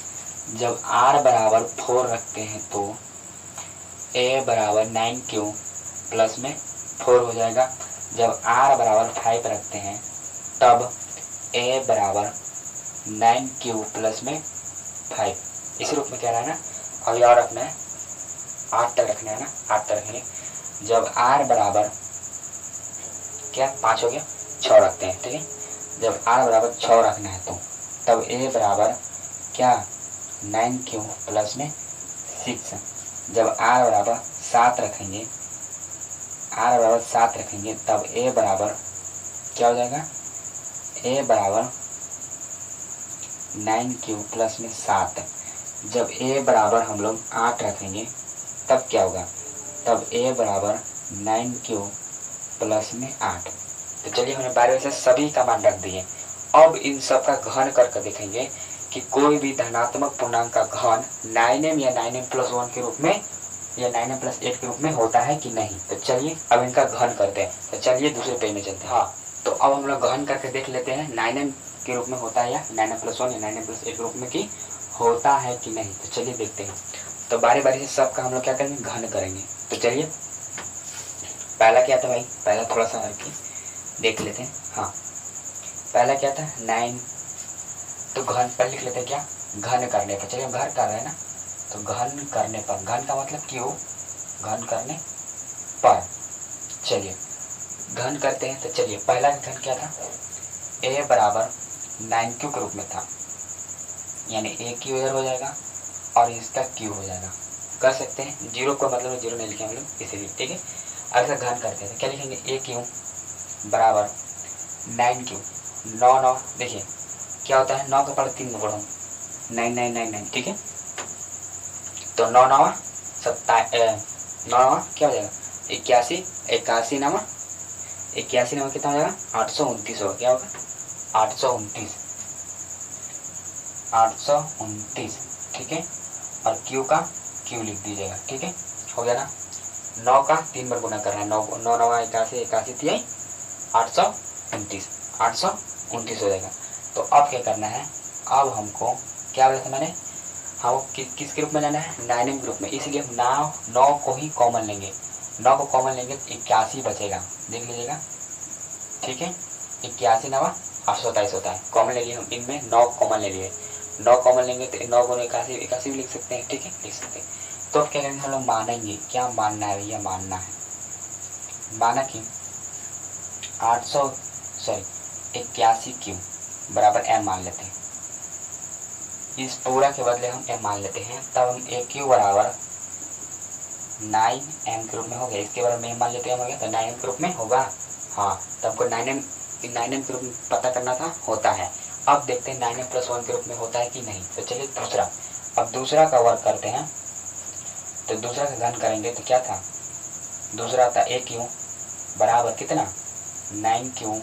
जब आर बराबर 4 रखते हैं तो ए बराबर 9 क्यू प्लस में 4 हो जाएगा। जब आर बराबर 5 रखते हैं तब ए बराबर 9 क्यू प्लस में 5। इस रूप में क्या रहना, अभी और रखना है, 8 तक रखना है ना, 8 तक रखेंगे। जब आर बराबर क्या 5 हो गया, 6 रखते हैं, ठीक है। जब आर बराबर 6 रखना है तो तब ए बराबर क्या 9 क्यू प्लस में 6। जब आर बराबर 7 रखेंगे, तब ए बराबर क्या हो जाएगा, ए बराबर 9 क्यू प्लस में 7। जब ए बराबर हम लोग 8 रखेंगे तब क्या होगा, तब ए बराबर 9 क्यू प्लस में 8। तो चलिए हमने बारी से सभी का मान रख दिए। अब इन सब का घन करके देखेंगे कि कोई भी धनात्मक पूर्णांक का घन 9m या 9m प्लस 1 के रूप में या 9m प्लस 8 के रूप में होता है कि नहीं। तो चलिए अब इनका घन करते हैं। तो चलिए दूसरे पेज में चलते हैं। हाँ, तो अब हम लोग घन करके देख लेते हैं 9m के रूप में होता है या 9m प्लस 1 या 9m प्लस 8 के रूप में कि होता है कि नहीं। तो चलिए देखते हैं। तो बारी बारी से सबका हम लोग क्या करेंगे, घन करेंगे। तो चलिए पहला क्या था भाई, पहला थोड़ा सा देख लेते हैं। हाँ, पहला क्या था 9, तो घन पर लिख लेते हैं क्या, घन करने पर। चलिए घर कर रहे हैं ना, तो घन करने पर, घन का मतलब क्यों, घन करने पर। चलिए घन करते हैं। तो चलिए पहला घन क्या था, ए बराबर 9 क्यू के रूप में था, यानी ए क्यू इधर हो जाएगा और इसका क्यू हो जाएगा। कर सकते हैं, 0 को मतलब 0 नहीं लिखे हम लोग इसीलिए, ठीक है। अगर घन करते हैं तो क्या लिखेंगे, ए क्यू बराबर 9 क्यू, 9 देखिए क्या होता है, 9 का पावर 3 में बढ़ो, 9999, ठीक है। तो 9 9 क्या हो जाएगा, 81, 81 9 कितना हो जाएगा, 829 होगा। क्या होगा, 829, ठीक है। और क्यू का क्यू लिख दीजिएगा, ठीक है। हो गया ना, 9 का 3 बार गुना करना है, 9 9 9 81 81 3 829 हो जाएगा। तो अब क्या करना है, अब हमको क्या बोला था मैंने, हाँ वो किसके रूप में लेना है, 9m ग्रुप में। इसलिए हम 9 को ही कॉमन लेंगे, 9 को कॉमन लेंगे तो 81 बचेगा, देख लीजिएगा, ठीक है। 81 9 827 होता है, कॉमन ले लिए हम इनमें, 9 कॉमन ले लिए, 9 कॉमन लेंगे तो 9 गुना 81 भी लिख सकते हैं, ठीक है, लिख सकते हैं। तो अब क्या करेंगे, हम लोग मानेंगे, क्या मानना है भैया, मानना है, माना कि 81 क्यू बराबर m मान लेते हैं। इस पूरा के बदले हम m मान लेते हैं, तब हम a क्यू बराबर 9m के रूप में हो गया। इसके बारे में m मान लेते हैं, हो गया तो 9m के रूप में होगा। हाँ, तो हमको 9m के रूप में पता करना था, होता है। अब देखते हैं 9m प्लस 1 के रूप में होता है कि नहीं। तो चलिए दूसरा, अब दूसरा का वर्क करते हैं। तो दूसरा का घन करेंगे तो क्या था, दूसरा था a क्यू बराबर कितना, 9 क्यू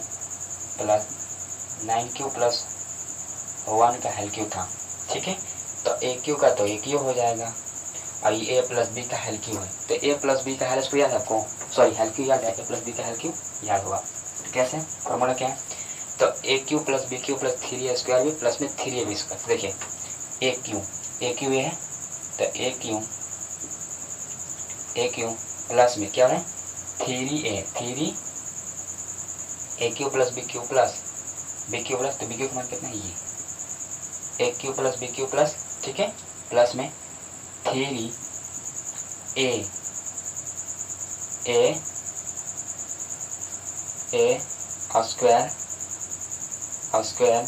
प्लस 1 का हेल क्यू था, ठीक है। तो ए क्यू का तो ए क्यू हो जाएगा, और ये ए प्लस बी का हेल क्यू है। तो ए प्लस बी का हेल याद है आपको, सॉरी हेल क्यू याद है, ए प्लस बी का हेल क्यू याद होगा। तो कैसे, फॉर्मूला क्या है, तो a cube plus b cube plus 3a² भी प्लस में 3ab²। देखिए ए क्यू ये है, तो ए क्यू प्लस में क्या है 3a plus b cube plus तो बी क्यू का मान कितना है ये a cube plus b cube plus, ठीक है, प्लस में 3a स्क्वायर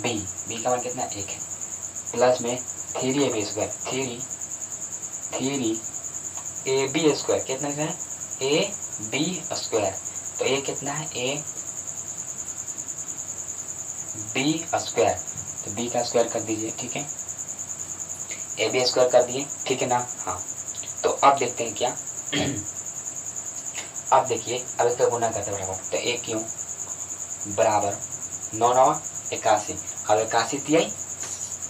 बी का मान कितना 1 है, प्लस में 3ab², 3ab² कितना है ab², तो ए कितना है ab², तो बी का स्क्वायर कर दीजिए, ठीक है, ab² कर दिए, ठीक है ना। हाँ, तो अब देखते हैं क्या अब देखिए, अब इसका गुना करते बराबर, तो ए क्यू बराबर 9 9 81, अब 81 तिहाई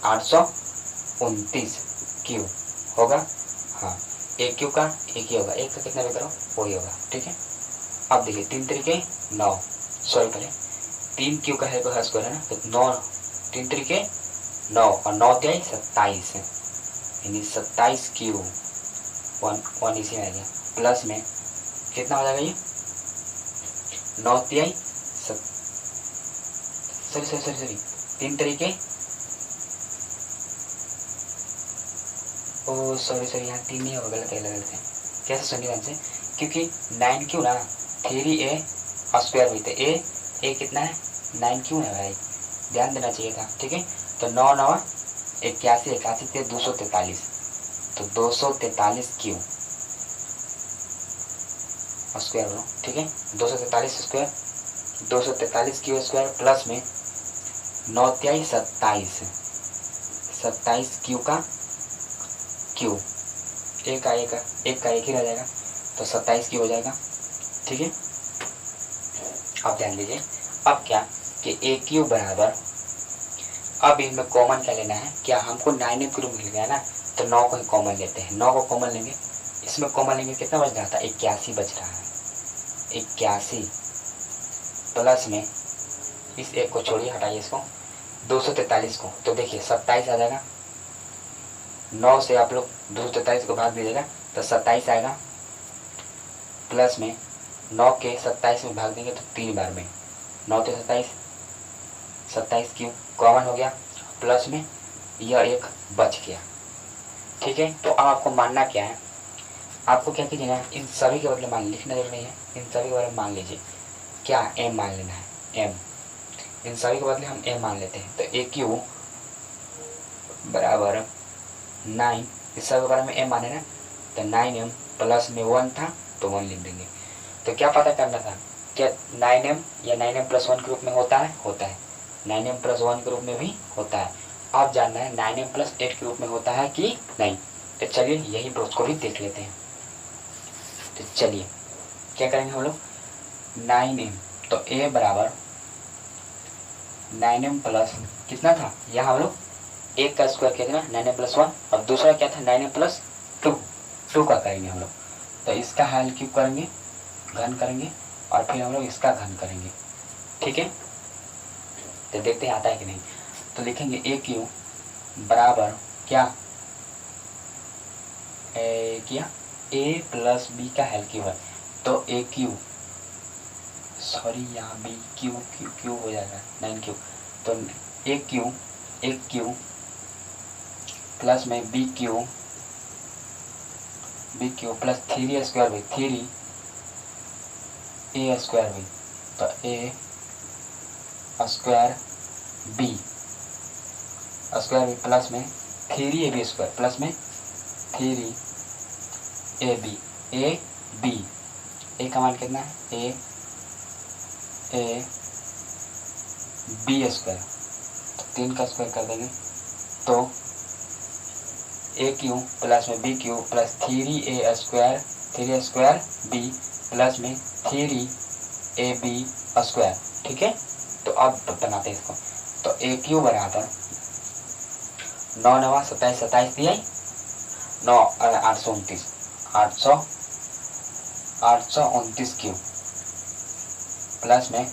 829 क्यू होगा। हाँ, ए क्यू का एक ही होगा, एक का कितना भी करो वही होगा, ठीक है। अब देखिए 3 तरीके 9, सॉरी पहले 3 क्यू का है तो स्क्वायर है ना, तो 9 3 तरीके 9 और 9 तिहाई 27, यानी 27 क्यू 1 इसी में आ गया, प्लस में कितना हो जाएगा ये 9 तिहाई सॉरी 3 तरीके ओ सॉरी यहाँ 3 नहीं होगा, गलत है कैसे सुनिए ध्यान से, क्योंकि 9 क्यू ना 3a² हुई, तो ए कितना है 9 क्यू है भाई, ध्यान देना चाहिए था, ठीक है। तो 9 9 81 81 थे 243, तो 243 क्यू स्क्वायर बोलो, ठीक है, 243 क्यू स्क्वायर प्लस में 9 तिहाई 27 क्यू का क्यू, एक का एक ही रह जाएगा, तो 27 क्यू हो जाएगा, ठीक है। अब ध्यान दीजिए, अब क्या कि ए क्यू बराबर, अब इनमें कॉमन क्या लेना है, क्या हमको 9 क्यू मिल गया ना, तो 9 को ही कॉमन लेते हैं, 9 को कॉमन लेंगे, इसमें कॉमन लेंगे कितना बच रहा था 81 बच रहा है, 81 प्लस में इस एक को छोड़िए, हटाइए इसको, 243 को, तो देखिए 27 आ जाएगा, 9 से आप लोग 243 को भाग दीजिएगा तो 27 आएगा, प्लस में 9 के 27 में भाग देंगे तो 3 बार में 9 के 27 क्यों कॉमन हो गया, प्लस में यह एक बच गया, ठीक है। तो अब आपको मानना क्या है, आपको क्या कीजिएगा, इन सभी के बदले मान लिखना जरूरी नहीं है, इन सभी के बदले मान लीजिए, क्या m मान लेना है, m, इन सभी के बदले हम m मान लेते हैं, तो ए क्यू बराबर 9, इस सब के बारे में m माने ना, तो 9m प्लस में 1 था तो 1 लिख देंगे। तो क्या पता करना था, क्या 9m या 9m प्लस 1 के रूप में होता है, 9m प्लस 1 के रूप में भी होता है। अब जानना है 9m प्लस 8 के रूप में होता है कि नहीं, तो चलिए यही प्रोसेस को भी देख लेते हैं। तो चलिए क्या करेंगे हम लोग, 9m, तो a बराबर 9m प्लस कितना था, यहाँ हम लोग एक का स्क्वायर किया था ना 9m प्लस 1, और दूसरा क्या था 9m प्लस 2 का करेंगे हम लोग, तो इसका हल क्यूब करेंगे, घन करेंगे, और फिर हम लोग इसका घन करेंगे, ठीक है। तो देखते हैं आता है कि नहीं, तो लिखेंगे ए क्यू बराबर क्या ए प्लस बी का हल क्यूब है, तो ए क्यू सॉरी यहाँ बी क्यू हो जाएगा 9 क्यू, तो ए क्यू प्लस में b cube plus 3a square by 3a square by, तो a स्क्वायर बी प्लस में 3ab स्क्वायर प्लस में 3ab ए का मान कितना है a बी स्क्वायर, तो 3 का स्क्वायर कर देंगे, तो ए क्यू प्लस में b cube plus 3a square b plus में 3ab स्क्वायर, ठीक है। तो अब बनाते हैं इसको, तो ए क्यू बराबर 9 9 27 दिया 9 829 क्यू प्लस में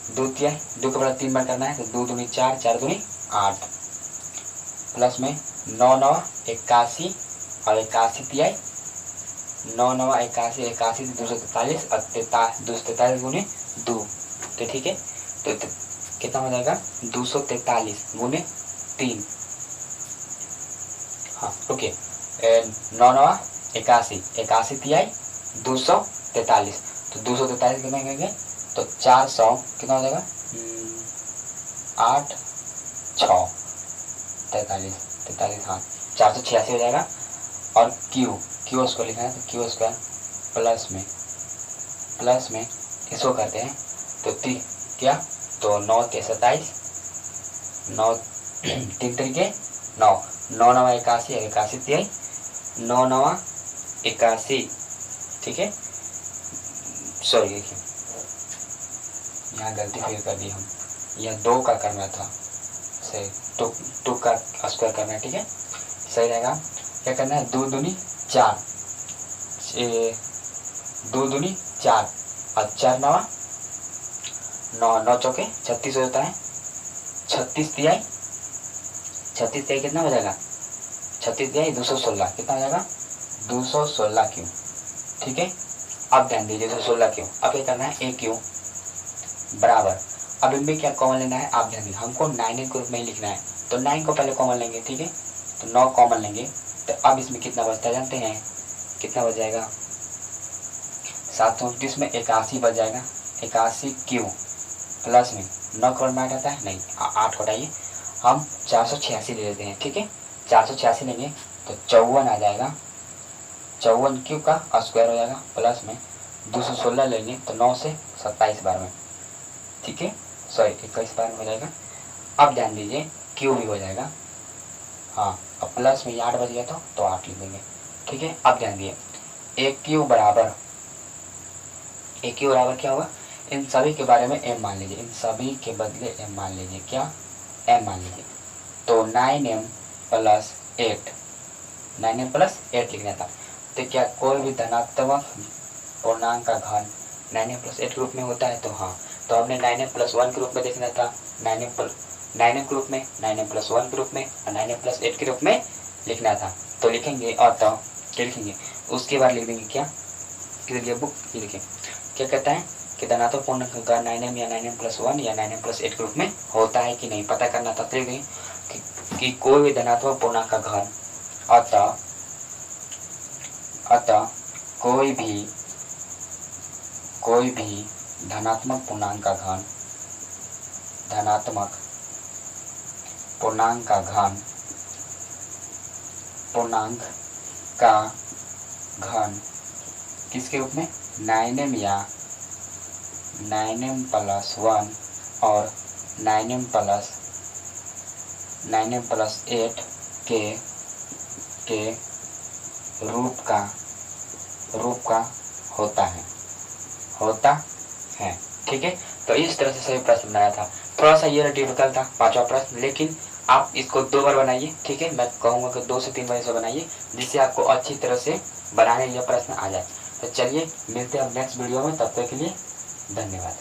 2 तिहाई, 2 के बराबर 3 बार करना है तो 2 दूनी 4, 4 दूनी 8, प्लस में 9 9 81 और 81 तिहाई, 9 9 81, 81 से 243 और 243 गुने 2, तो ठीक है, तो कितना हो जाएगा 243 गुने 3, हाँ ओके, 9 9 81, 81 तिहाई 243, तो 243 कितना करेंगे तो 400 कितना हो जाएगा 8 6 43 43, हाँ 486 हो जाएगा। और क्यू उसको लिखना है तो क्यू स्क्वायर प्लस में इसको करते हैं तो क्या तो 9 के 27, 9 3 तरीके 9 9 9 81 81 तिहाई 9 9 81, ठीक है, सॉरी देखिए यहाँ गलती फिर कर दी हम, यह 2 का करना था, सही 2 का स्क्वायर करना है, ठीक है, सही रहेगा। क्या करना है 2 दूनी 4, 2 दूनी 4 और 4 9 9 9 चौके 36 हो जाता है, 36 तिहाई कितना हो जाएगा 36 तिहाई 216 कितना हो जाएगा 216 क्यू, ठीक है। अब ध्यान दीजिए 216 क्यू, अब क्या करना है ए क्यू बराबर, अब इनमें क्या कॉमन लेना है आप ध्यान दीजिए, हमको 9 ग्रुप में ही लिखना है तो 9 को पहले कॉमन लेंगे, ठीक है, तो 9 कॉमन लेंगे तो अब इसमें कितना बचता है जानते हैं, कितना बच जाएगा 729 में 81 बच जाएगा, 81 क्यू प्लस में 9 करोड़ में 8 आता है नहीं 8 हटाइए, हम 486 ले लेते हैं, ठीक है, 486 लेंगे तो 54 आ जाएगा, 54 क्यू का स्क्वायर हो जाएगा, प्लस में 216 लेंगे तो 9 से 27 बार में, ठीक है, सॉरी 21 बार में हो जाएगा। अब ध्यान दीजिए क्यू भी हो जाएगा, हाँ अब प्लस में 8 बच गया तो 8 लिख देंगे, ठीक है। अब ध्यान दिए ए क्यू बराबर क्या होगा, इन सभी के बारे में m मान लीजिए, इन सभी के बदले m मान लीजिए, क्या m मान लीजिए, तो 9m प्लस 8 लिखना था, तो क्या कोई भी धनात्मक पूर्णांक का घन 9m प्लस 8 के रूप में होता है, तो हाँ, तो हमने 9m प्लस 1 के रूप में देखना था, 9m के रूप में, 9m प्लस 1 के रूप में और 9m प्लस 8 के रूप में लिखना था, तो लिखेंगे और तो क्या लिखेंगे उसके बाद लिख देंगे क्या, ये बुक ये लिखें क्या कहता है कि धनात्मक पूर्णांक का 9m या 9m प्लस 1 या 9m प्लस 8 के रूप में होता है कि नहीं पता करना था, तो लिख देंगे कि कोई भी धनात्मक पूर्णांक का घन अतः कोई भी धनात्मक पूर्णांक का घन किसके रूप में 9m या 9m प्लस 1 और 9m प्लस 8 के रूप का होता है, ठीक है। तो इस तरह से सभी प्रश्न बनाया था, थोड़ा सा ये डिफिकल्ट था 5वां प्रश्न, लेकिन आप इसको 2 बार बनाइए, ठीक है, मैं कहूँगा कि 2 से 3 बार इसे बनाइए जिससे आपको अच्छी तरह से बनाने यह प्रश्न आ जाए। तो चलिए मिलते हैं अब नेक्स्ट वीडियो में, तब तक के लिए धन्यवाद।